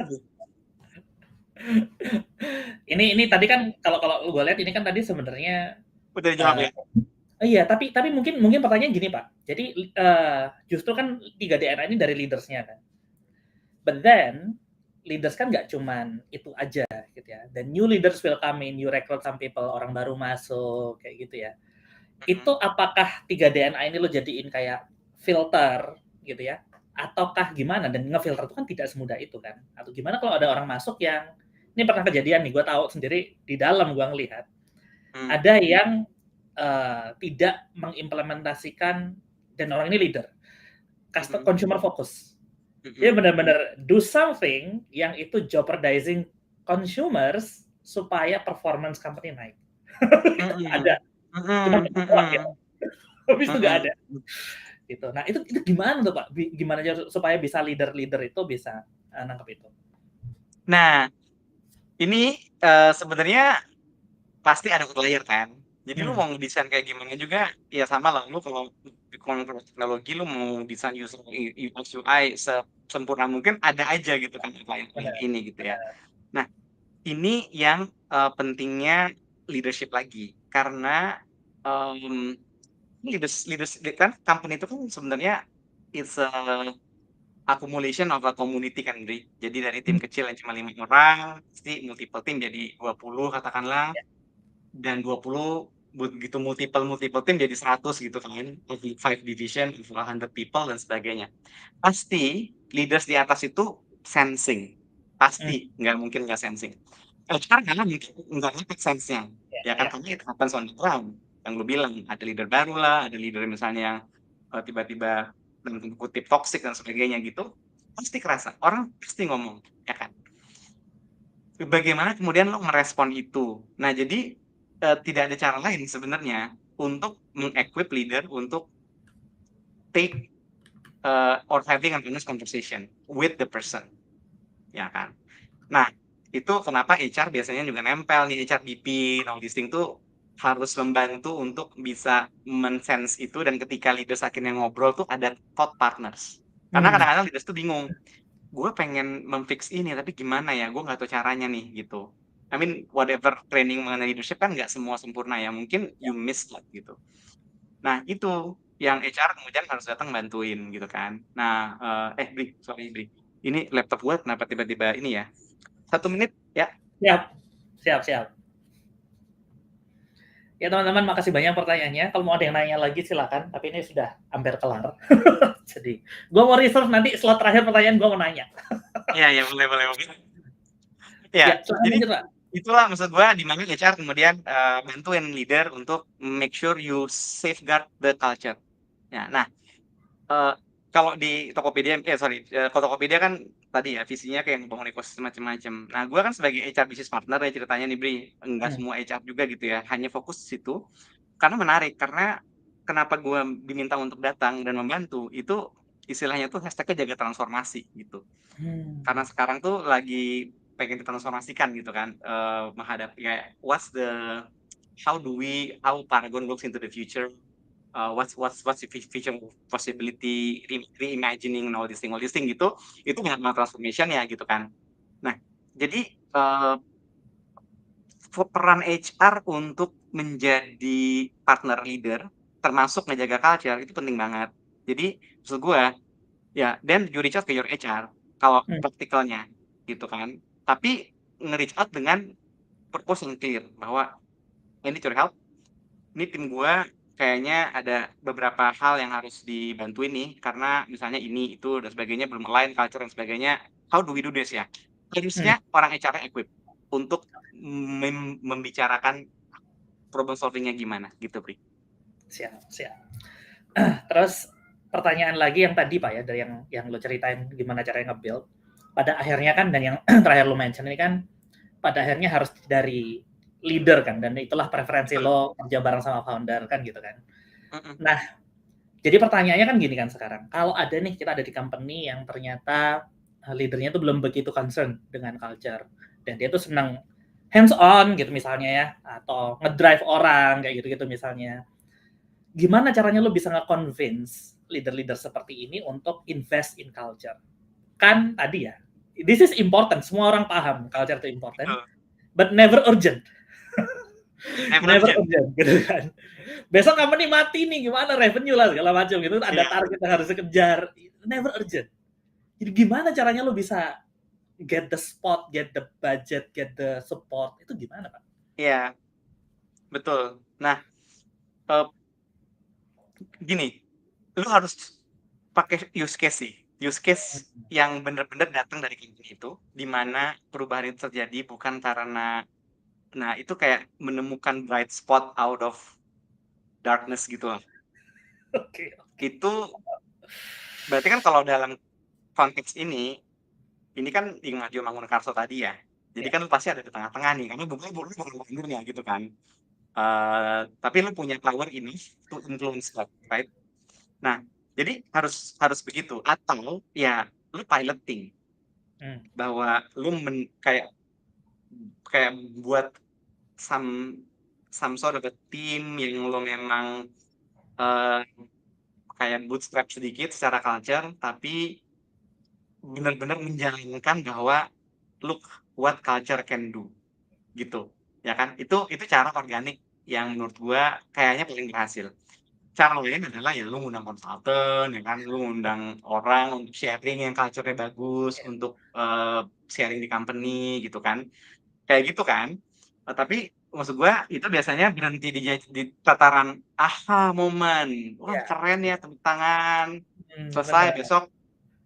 tuh? Ini tadi kan kalau gue lihat ini kan tadi sebenarnya Udah dijawab ya? iya, tapi mungkin mungkin pertanyaan gini Pak. Jadi justru kan 3 DNA ini dari leadersnya kan. But then leaders kan nggak cuman itu aja gitu ya. Dan new leaders will come in, you recruit some people, orang baru masuk kayak gitu ya. Itu apakah 3 DNA ini lo jadiin kayak filter gitu ya? Ataukah gimana? Dan ngefilter itu kan tidak semudah itu kan. Atau gimana kalau ada orang masuk yang ini pernah kejadian nih, gue tahu sendiri di dalam gue ngelihat ada yang tidak mengimplementasikan, dan orang ini leader, consumer focus. Dia benar-benar do something yang itu jeopardizing consumers supaya performance company naik. Ada, cuma ya. Habis itu nggak ada. Gitu. Nah itu gimana tuh Pak? Gimana supaya bisa leader-leader itu bisa nangkep itu? Nah, ini sebenarnya pasti ada outlier kan. Jadi lu mau desain kayak gimana juga, ya sama lah. Lu kalau di teknologi lu mau desain user UX UI sempurna mungkin ada aja gitu kan outlier ini gitu ya. Nah, ini yang pentingnya leadership lagi karena leaders kan company itu kan sebenarnya it's a accumulation of a community kan, Bri. Jadi dari tim kecil yang cuma 5 orang, pasti multiple tim jadi 20 katakanlah, dan 20 begitu multiple tim jadi 100 gitu kan, 5 division, 100 people dan sebagainya. Pasti leaders di atas itu sensing, pasti nggak mungkin nggak sensing. Karena mungkin nggak dapat sense-nya, ya kan, karena itu happens on the ground. Yang lu bilang, ada leader baru lah, ada leader misalnya yang tiba-tiba dalam tanda kutip toxic dan sebagainya gitu, pasti kerasa. Orang pasti ngomong, ya kan? Bagaimana kemudian lo merespon itu? Nah, jadi tidak ada cara lain sebenarnya untuk mengequip leader untuk take or having an honest conversation with the person, ya kan? Nah, itu kenapa HR biasanya juga nempel nih, HRBP, auditing tuh harus membantu untuk bisa men-sense itu, dan ketika leaders akhirnya ngobrol tuh ada thought partners. Karena kadang-kadang leaders tuh bingung, gue pengen memfix ini tapi gimana ya, gue nggak tahu caranya nih gitu. I mean, whatever training mengenai leadership kan nggak semua sempurna ya, mungkin you miss that gitu. Nah, itu yang HR kemudian harus datang bantuin gitu kan. Nah, Bri, sorry Bri, ini laptop gue kenapa tiba-tiba ini ya? 1 menit ya. Siap. Ya teman-teman, makasih banyak pertanyaannya. Kalau mau ada yang nanya lagi silakan, tapi ini sudah hampir kelar. Jadi, gue mau reserve nanti slot terakhir pertanyaan gue mau nanya. Iya, boleh. Ya, jadi itulah maksud gue, di mana HR kemudian bantuin leader untuk make sure you safeguard the culture. Ya, nah, kalau di Tokopedia, kalau Tokopedia kan tadi ya visinya kayak membangun ekosistem macam-macam. Nah, gue kan sebagai HR business partner ya ceritanya nih, Bri, enggak semua HR juga gitu ya, hanya fokus di situ. Karena menarik, karena kenapa gue diminta untuk datang dan membantu, itu istilahnya tuh hashtagnya jaga transformasi gitu. Karena sekarang tuh lagi pengen ditransformasikan gitu kan, menghadapi kayak how Paragon looks into the future, what's the future possibility, reimagining all this thing gitu, itu banyak transformation ya gitu kan. Nah, jadi peran HR untuk menjadi partner leader, termasuk ngejaga culture, itu penting banget. Jadi maksud gue, ya, then you reach out ke your HR kalau praktikalnya gitu kan. Tapi nge-reach out dengan purpose yang clear bahwa I need your help. Ini tim gue kayaknya ada beberapa hal yang harus dibantuin nih karena misalnya ini itu dan sebagainya belum align culture dan sebagainya. How do we do this ya? Harusnya orang HR equip untuk membicarakan problem solving-nya gimana gitu, Bri. Siap. Terus pertanyaan lagi yang tadi Pak ya, dari yang lo ceritain gimana caranya nge-build. Pada akhirnya kan, dan yang terakhir lo mention ini kan, pada akhirnya harus dari leader kan, dan itulah preferensi lo kerja bareng sama founder kan gitu kan. Nah, jadi pertanyaannya kan gini kan sekarang, kalau ada nih, kita ada di company yang ternyata leadernya tuh belum begitu concern dengan culture, dan dia tuh senang hands on gitu misalnya ya, atau ngedrive orang kayak gitu-gitu misalnya. gimana caranya lo bisa nge-convince leader-leader seperti ini untuk invest in culture? Kan tadi ya, this is important, semua orang paham culture itu important, but never urgent. Never urgent gitu kan. Besok company mati nih, gimana revenue lah segala macam gitu, ada target yang harus dikejar, never urgent. Jadi gimana caranya lo bisa get the spot, get the budget, get the support, itu gimana Pak? Iya, betul. Nah, gini, lu harus pakai use case sih. Use case yang benar-benar datang dari company itu, di mana perubahan itu terjadi bukan karena, nah itu kayak menemukan bright spot out of darkness gitu lah. Oke. Itu berarti kan kalau dalam konteks ini kan Ignacio Mangunkarso tadi ya. Jadi kan lu pasti ada di tengah-tengah nih, karena bukan foundernya gitu kan. Tapi lu punya power ini to influence that, right? Nah, jadi harus begitu, atau ya lu piloting. Bahwa lu kayak buat some sort of a team yang lu memang kayak bootstrap sedikit secara culture, tapi benar-benar menjalankan bahwa look what culture can do, gitu, ya kan? Itu cara organik yang menurut gua kayaknya paling berhasil. Cara lain adalah ya lu ngundang konsultan, ya kan, lu ngundang orang untuk sharing yang culture-nya bagus, untuk sharing di company gitu kan, kayak gitu kan. Tapi maksud gua itu biasanya berhenti di tataran aha moment, wah keren ya, tepuk tangan, selesai, Benar. besok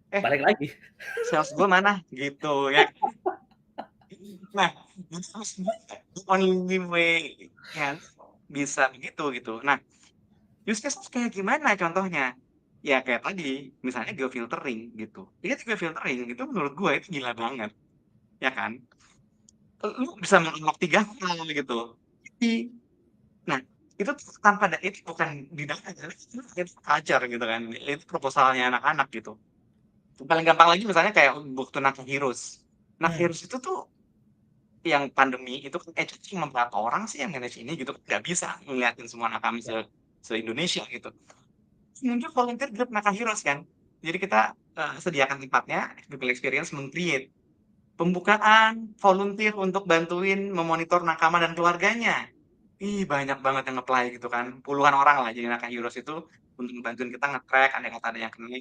balik lagi. sales gua mana gitu ya. Nah, itu harus the only way kan bisa begitu gitu. Nah, use case kayak gimana contohnya? Ya kayak tadi, misalnya geofiltering gitu. Ini geofiltering itu menurut gue itu gila banget, ya kan? Lu bisa mengunlock 3 hal gitu. Nah, itu tanpa itu bukan di data, itu ajar gitu kan. Itu proposalnya anak-anak gitu. Paling gampang lagi misalnya kayak Book to Naka Heroes. Nah, Heroes itu tuh yang pandemi itu kan cuma berapa orang sih yang manage ini gitu, nggak bisa ngeliatin semua nakam se-Indonesia gitu. Mungkin volunteer group Naka Heroes kan. Jadi kita sediakan tempatnya, people experience men-create pembukaan volunteer untuk bantuin memonitor nakama dan keluarganya. Ih, banyak banget yang apply gitu kan. Puluhan orang lah jadi Naka Heroes itu untuk membantuin kita nge-track ada yang kena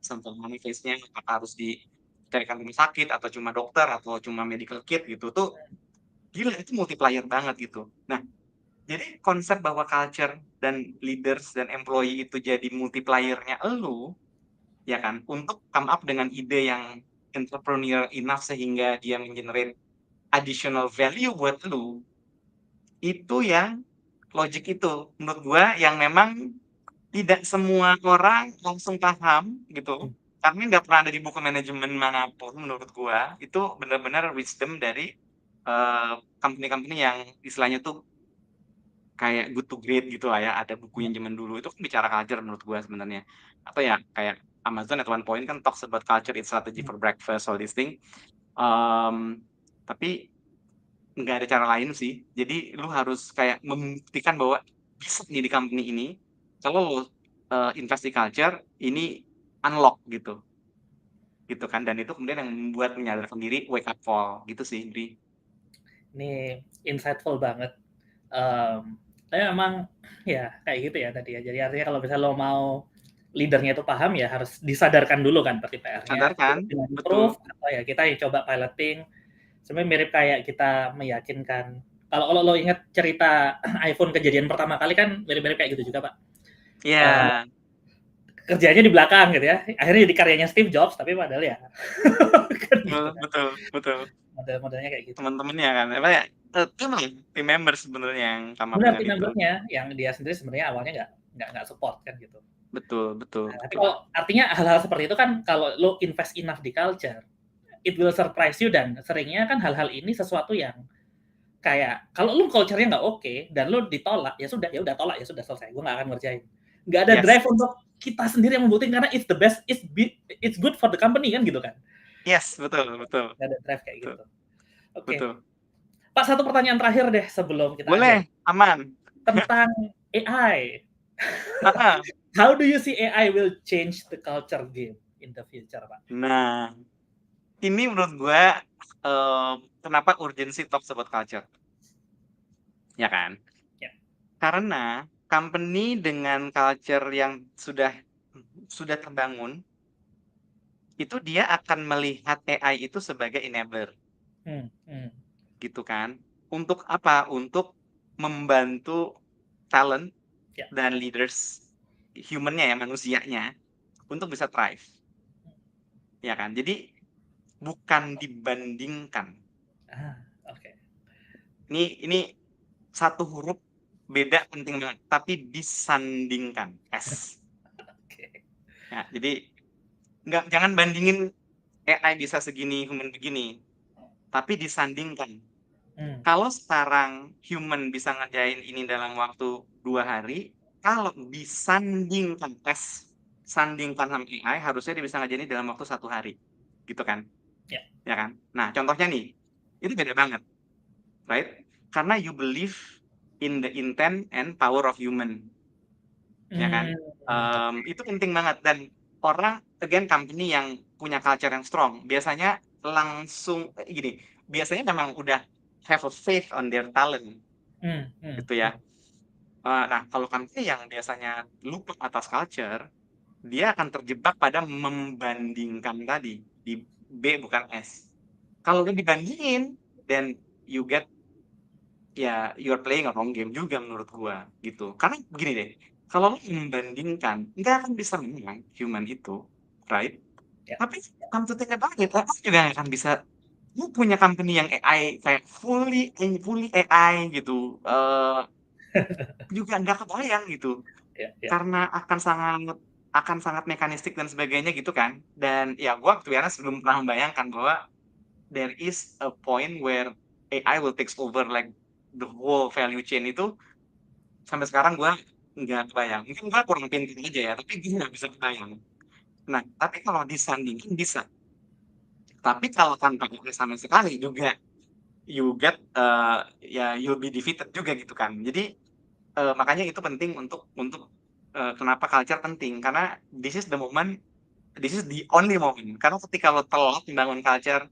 sampai mana case-nya, apakah harus dicarikan rumah sakit atau cuma dokter atau cuma medical kit gitu tuh. Gila, itu multiplier banget gitu. Nah, jadi konsep bahwa culture dan leaders dan employee itu jadi multiplier-nya elu, ya kan, untuk come up dengan ide yang entrepreneur enough sehingga dia generate additional value buat lu, itu yang logic itu. Menurut gua yang memang tidak semua orang langsung paham gitu, karena nggak pernah ada di buku manajemen manapun menurut gua, itu benar-benar wisdom dari company-company yang istilahnya tuh kayak Good to Great gitu lah ya, ada buku yang zaman dulu itu kan bicara culture menurut gua sebenarnya. Atau ya kayak Amazon at one point kan talks about culture, it's strategy for breakfast, all this thing. Tapi nggak ada cara lain sih. Jadi lu harus kayak membuktikan bahwa bisa nih di company ini, kalau lu invest di culture, ini unlock gitu. Gitu kan, dan itu kemudian yang membuat menyadarkan diri, wake up call gitu sih, Dri. Ini insightful banget. Tapi memang ya kayak gitu ya tadi ya. Jadi artinya kalau misalnya lo mau leadernya itu paham ya harus disadarkan dulu kan seperti PR-nya. Sadarkan, Improve, betul. atau ya kita yang coba piloting. Sebenarnya mirip kayak kita meyakinkan. Kalau lo ingat cerita iPhone kejadian pertama kali kan mirip-mirip kayak gitu juga Pak. Iya. Yeah. Kerjanya di belakang gitu ya. Akhirnya jadi karyanya Steve Jobs tapi padahal ya. Kan gitu kan. Betul. Model-modelnya kayak gitu. Teman-temannya kan, apa ya? Team member sebenarnya yang sama benar dengan team itu. membernya yang dia sendiri sebenarnya awalnya nggak support kan gitu. Betul. Nah, tapi kalau artinya hal-hal seperti itu kan kalau lo invest enough di culture, it will surprise you, dan seringnya kan hal-hal ini sesuatu yang kayak kalau lo culture-nya nggak oke dan lo ditolak ya sudah tolak ya sudah selesai, gue nggak akan ngerjain. Nggak ada drive untuk kita sendiri yang membuktikan karena it's the best, it's good for the company kan gitu kan. Yes, betul. Nggak ada drive kayak gitu. Oke. Betul. Pak, satu pertanyaan terakhir deh sebelum kita boleh, aman. tentang AI. Heeh. How do you see AI will change the culture game in the future, Pak? Nah, ini menurut gua, kenapa urgency talks about culture, ya kan? Ya. Karena company dengan culture yang sudah terbangun, itu dia akan melihat AI itu sebagai enabler, Hmm, hmm, gitu kan. Untuk apa? Untuk membantu talent ya. dan leaders human-nya ya, manusianya, untuk bisa thrive, ya kan. Jadi bukan dibandingkan. Ah, oke. Ini satu huruf beda penting banget, tapi disandingkan, S. Oke. Ya, jadi jangan bandingin AI bisa segini, human begini, tapi disandingkan. Hmm, Kalau sekarang human bisa ngerjain ini dalam waktu 2 hari, kalau disandingkan sandingkan sama AI, harusnya dia bisa ngerjain ini dalam waktu 1 hari, gitu kan, ya. ya kan? Nah, contohnya nih, itu beda banget, right? Karena you believe in the intent and power of human, ya kan? Hmm, Itu penting banget dan orang again company yang punya culture yang strong, biasanya langsung gini, biasanya memang udah have a faith on their talent, hmm, hmm, gitu hmm, ya. Nah, kalau company yang biasanya lupa atas culture, dia akan terjebak pada membandingkan tadi, di B bukan S. Kalau udah dibandingin, then you get ya you're playing a wrong game juga menurut gua, gitu. Karena begini deh, kalau lu membandingkan, nggak akan bisa menang human itu, right? ya. Tapi come to think about it, AI juga nggak akan bisa lu punya company yang AI kayak fully AI gitu, juga nggak kebayang gitu. Ya, ya. Karena akan sangat mekanistik dan sebagainya gitu kan. Dan ya gua to be honest belum pernah membayangkan bahwa there is a point where AI will takes over like the whole value chain itu, sampai sekarang gua nggak kebayang. Mungkin gua kurang pintar aja ya, tapi gua nggak bisa kebayang. Nah, tapi kalau disandingkan bisa. Tapi kalau tanpa AI sama sekali juga you get, ya you'll be defeated juga gitu kan. Jadi, makanya itu penting untuk, kenapa culture penting, karena this is the only moment. Karena ketika lo telat membangun culture,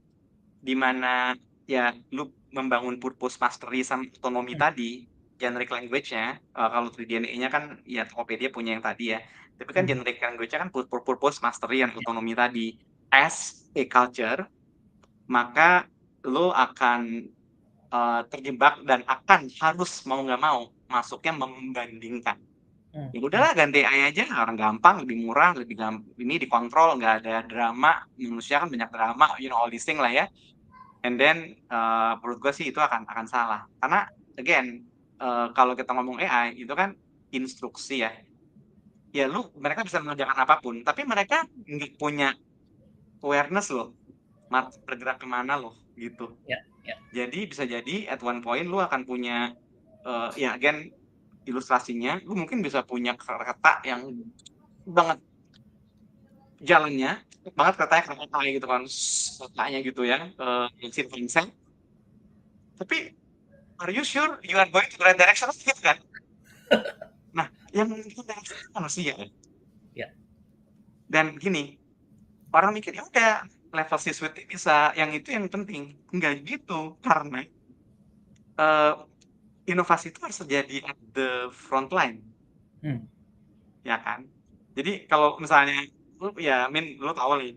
di mana ya lu membangun purpose mastery sama autonomy Hmm, tadi, generic language-nya, kalau 3DNE-nya kan ya Tokopedia punya yang tadi ya, tapi kan hmm, generic language-nya kan purpose mastery and autonomy tadi. As a culture, maka lo akan, terjebak dan akan harus mau nggak mau masuknya membandingkan. hmm, Ya hmm. udahlah ganti AI aja, orang gampang, lebih murah, ini dikontrol, nggak ada drama, manusia kan banyak drama, you know all this thing lah ya. And then, menurut gua sih itu akan salah. Karena again, kalau kita ngomong AI itu kan instruksi ya. Ya mereka bisa mengerjakan apapun, tapi mereka nggak punya awareness loh, bergerak ke mana loh, gitu. Ya, ya. Jadi bisa jadi at one point lu akan punya, ya again ilustrasinya, lu mungkin bisa punya kereta yang banget jalannya, cepet banget keretanya kereta gitu kan, keretanya gitu ya, mesin Vincent, tapi are you sure you are going to the right direction? Gitu kan. Nah, yang menentukan direction itu manusia. Ya. Dan gini, orang mikir, ya udah level C-suite bisa, yang itu yang penting. Enggak gitu, karena eh, inovasi itu harus terjadi at the front line, Hmm, ya kan? Jadi kalau misalnya lu tahu nih,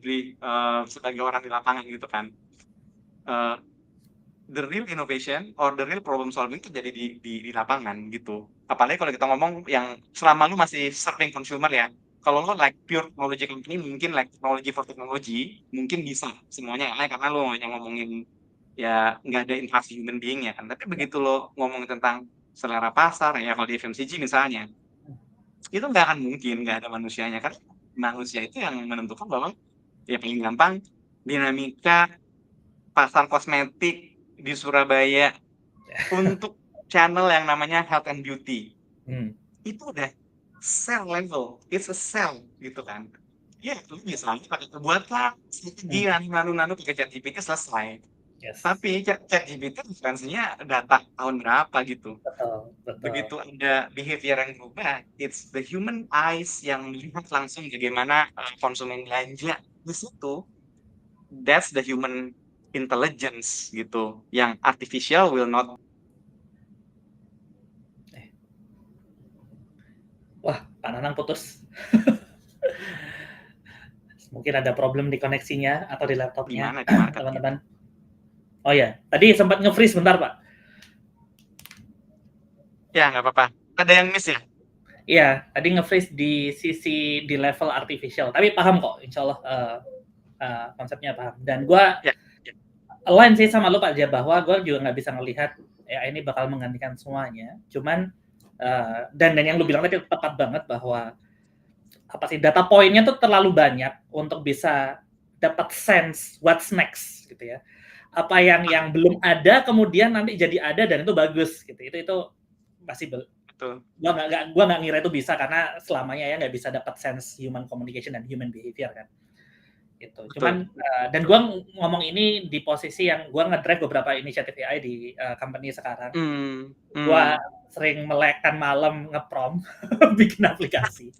sebagai orang di lapangan gitu kan, eh, the real innovation or the real problem solving itu jadi di lapangan gitu. Apalagi kalau kita ngomong yang selama lu masih serving consumer ya. Kalau lu like pure technology company, mungkin like technology for technology, mungkin bisa semuanya ya, karena lu hanya ngomongin ya nggak ada interaksi human being ya kan. Tapi ya. begitu lo ngomongin tentang selera pasar ya, kalau di FMCG misalnya, itu nggak akan mungkin nggak ada manusianya, karena manusia itu yang menentukan bahwa ya paling gampang dinamika pasar kosmetik di Surabaya untuk channel yang namanya health and beauty, Hmm, itu udah cell level, it's a cell gitu kan. Ya, lu bisa aja pakai buatlah hmm, strategi nano pakai ChatGPT selesai. Yes. Tapi ChatGPT referensinya data tahun berapa gitu. Betul, betul. Begitu ada behavior yang berubah, it's the human eyes yang melihat langsung bagaimana konsumen belanja di situ. That's the human intelligence gitu, yang artificial will not. Eh, wah, Pak Nanang putus. Mungkin ada problem di koneksinya atau di laptopnya, Di market gitu. teman-teman. Oh ya, tadi sempat nge-freeze bentar, Pak. Ya, nggak apa-apa. Ada yang miss ya? Iya, tadi nge-freeze di sisi di level artificial. Tapi paham kok, insya Allah konsepnya paham. Dan gue Ya, ya. align sih sama lo Pak Ja, bahwa gue juga nggak bisa ngelihat ya ini bakal menggantikan semuanya. Cuman dan yang lu bilang tadi tepat banget bahwa apa sih data poinnya tuh terlalu banyak untuk bisa dapat sense what's next gitu ya. Apa yang belum ada kemudian nanti jadi ada dan itu bagus gitu. Itu possible. Betul. Gua nggak ngira itu bisa karena selamanya ya nggak bisa dapat sense human communication dan human behavior kan. Gitu. Betul. Cuman dan gue ngomong ini di posisi yang gue ngedrive beberapa inisiatif AI di company sekarang. Gue sering melekkan malam ngeprom bikin aplikasi.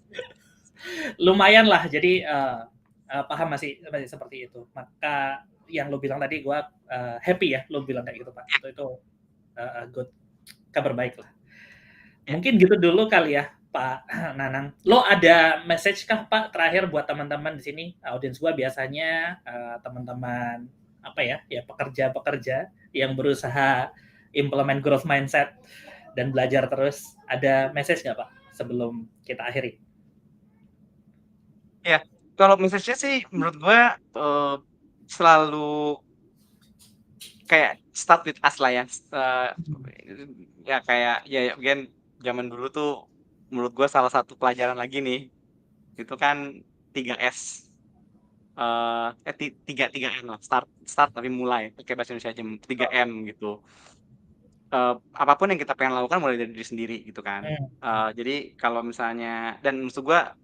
Lumayan lah, jadi paham masih seperti itu. Maka yang lo bilang tadi gue happy ya lo bilang kayak gitu Pak. Itu good, kabar baik lah. Mungkin gitu dulu kali ya Pak Nanang. Lo ada message kah Pak terakhir buat teman-teman di sini? Audiens gua biasanya teman-teman apa ya pekerja-pekerja yang berusaha implement growth mindset dan belajar terus. Ada message nggak Pak sebelum kita akhiri? Ya, kalau message-nya sih menurut gua selalu kayak start with us lah ya. Ya kayak ya again zaman dulu tuh menurut gua salah satu pelajaran lagi nih, itu kan 3S. Tiga M lah, start tapi mulai, pakai bahasa Indonesia aja, 3M gitu. Apapun yang kita pengen lakukan mulai dari diri sendiri gitu kan. Jadi kalau misalnya dan maksud gua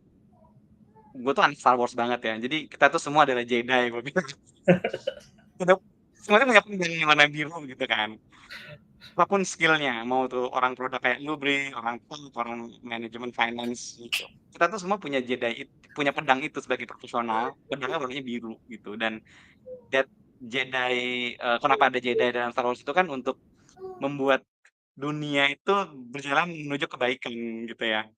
tuh anak Star Wars banget ya, jadi kita tuh semua adalah Jedi gua bilang. Semuanya punya pedang yang warna biru gitu kan. Apapun skill-nya, mau tuh orang produk kayak lu Bri, orang manajemen finance gitu. Kita tuh semua punya punya pedang itu sebagai profesional, pedangnya warnanya biru gitu. Dan that Jedi, kenapa ada Jedi dalam Star Wars itu kan untuk membuat dunia itu berjalan menuju kebaikan gitu ya.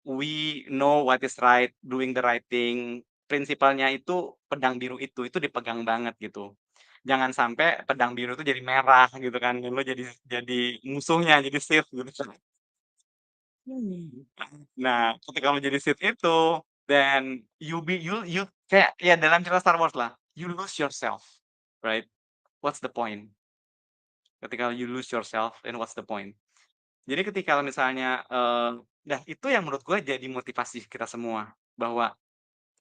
We know what is right, doing the right thing. Prinsipalnya itu pedang biru itu dipegang banget gitu. Jangan sampai pedang biru itu jadi merah gitu kan, dan lo jadi musuhnya, jadi Sith gitu kan. Nah, ketika lo jadi Sith itu, then you kayak ya dalam cerita Star Wars lah, you lose yourself, right? What's the point? Ketika you lose yourself, then what's the point? Jadi ketika misalnya, nah itu yang menurut gue jadi motivasi kita semua, bahwa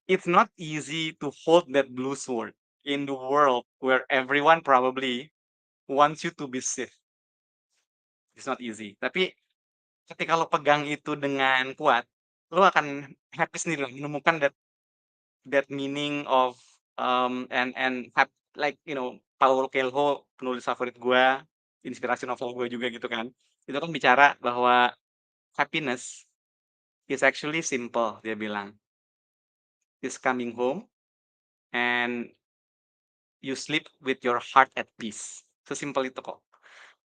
it's not easy to hold that blue sword in the world where everyone probably wants you to be Sith. It's not easy. Tapi ketika lo pegang itu dengan kuat, lo akan happy sendiri lah, menemukan that meaning of and have like Paulo Coelho, penulis favorit gue, inspirasi novel gue juga gitu kan. Itu kan bicara bahwa happiness is actually simple, dia bilang. Is coming home and you sleep with your heart at peace. Sesimpel itu kok.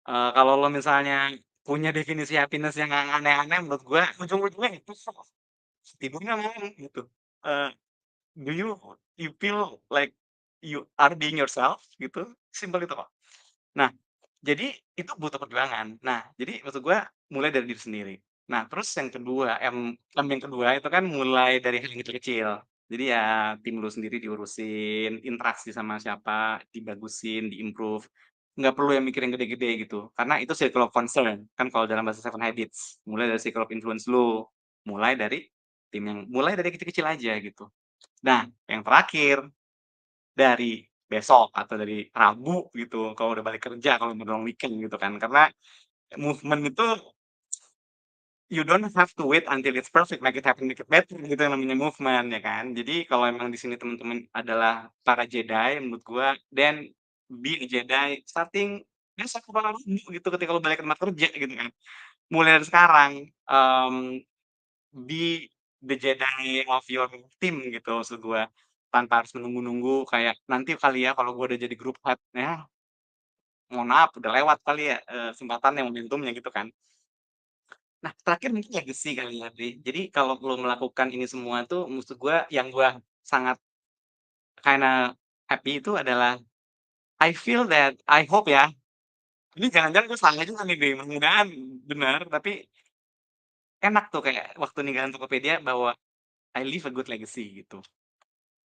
Kalau lo misalnya punya definisi happiness yang aneh-aneh, menurut gue ujung-ujungnya itu tidurnya malam gitu. Do you feel like you are being yourself gitu? Simpel itu kok. Nah, jadi itu butuh perjuangan. Nah, jadi maksud gue mulai dari diri sendiri. Nah, terus yang kedua, M yang kedua itu kan mulai dari hal yang kecil-kecil. Jadi ya tim lu sendiri diurusin, interaksi sama siapa, dibagusin, di-improve. Nggak perlu yang mikir yang gede-gede gitu. Karena itu circle of concern. Kan kalau dalam bahasa Seven Habits, mulai dari circle of influence lu. Mulai dari kecil-kecil aja gitu. Nah, yang terakhir, dari besok atau dari Rabu gitu, kalau udah balik kerja, kalau menjelang weekend gitu kan. Karena movement itu you don't have to wait until it's perfect, make it happen, make it better gitu yang namanya movement ya kan. Jadi kalau emang di sini teman-teman adalah para Jedi menurut gua, then be a Jedi starting besok apa Rabu gitu ketika lu balik ke tempat kerja gitu kan. Mulai dari sekarang, be the Jedi of your team gitu maksud gua. Tanpa harus menunggu-nunggu kayak, "Nanti kali ya kalau gua udah jadi group head." Ya, mohon maaf udah lewat kali ya, kesempatannya, momentumnya gitu kan. Nah, terakhir mungkin legacy kali ya, Dri. Jadi kalau lo melakukan ini semua tuh maksud gua yang gua sangat kinda happy itu adalah I feel that I hope ya, ini jangan-jangan gue salah juga nih, Dri, mudah-mudahan benar, tapi enak tuh kayak waktu ninggalin Tokopedia bahwa I leave a good legacy gitu.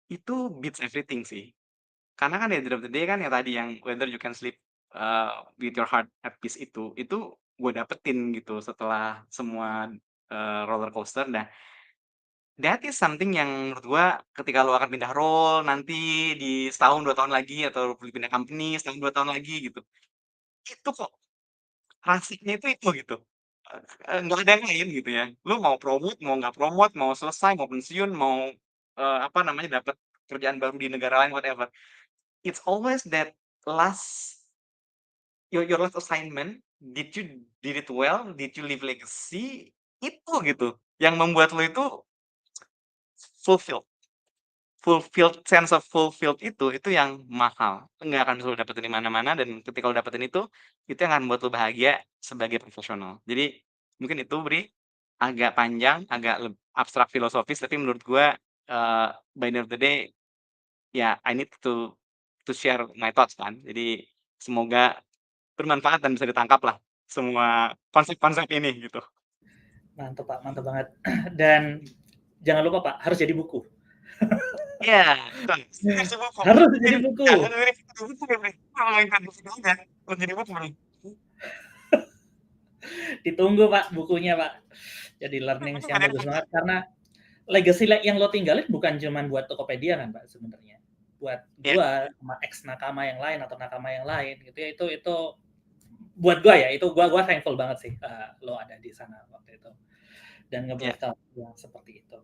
Itu beats everything sih. Karena kan at the end of the day kan yang tadi yang whether you can sleep, with your heart at peace itu gue dapetin gitu setelah semua, roller coaster. Nah, that is something yang menurut gua ketika lu akan pindah role nanti di setahun, 2 tahun lagi atau pindah company setahun, 2 tahun lagi gitu, itu kok rasiknya itu gitu, nggak ada yang lain gitu ya. Lu mau promote, mau nggak promote, mau selesai, mau pensiun, mau, apa namanya, dapat kerjaan baru di negara lain, whatever. It's always that last your last assignment, did it well, did you leave legacy, itu gitu, yang membuat lu itu fulfilled. Fulfilled sense of fulfilled itu yang mahal, nggak akan bisa lu dapetin di mana-mana dan ketika lu dapetin itu yang akan membuat lu bahagia sebagai profesional. Jadi, mungkin itu Bri, agak panjang, agak abstrak filosofis, tapi menurut gua, by the end of the day, ya I need to share my thoughts kan. Jadi, semoga bermanfaat dan bisa ditangkap lah semua konsep-konsep ini gitu. Mantap Pak, mantap banget. Dan jangan lupa Pak, harus jadi buku. Iya, betul. Harus buku. Harus jadi Ini buku. jangan lirik buku ya, Bri. Ngomongin buku aja, harus jadi buku, Bri. Ditunggu Pak bukunya Pak. Jadi learnings yang bagus banget karena legacy yang lo tinggalin bukan cuma buat Tokopedia kan Pak sebenarnya. Buat Iya, gua sama ex nakama yang lain atau nakama yang lain gitu ya itu buat gua ya itu gua thankful banget sih lo ada di sana waktu itu dan iya, nge-broadcast yang seperti itu.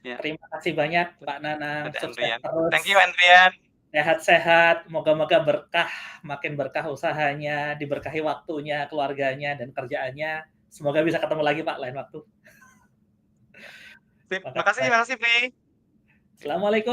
iya. Terima kasih banyak Pak Nanang, Ada sukses Andrian. terus, Thank you, Andrian. sehat-sehat, moga-moga berkah, makin berkah usahanya, diberkahi waktunya, keluarganya, dan kerjaannya. Semoga bisa ketemu lagi Pak lain waktu. Sip, Makasih makasih banyak. makasih, Bri. Assalamualaikum.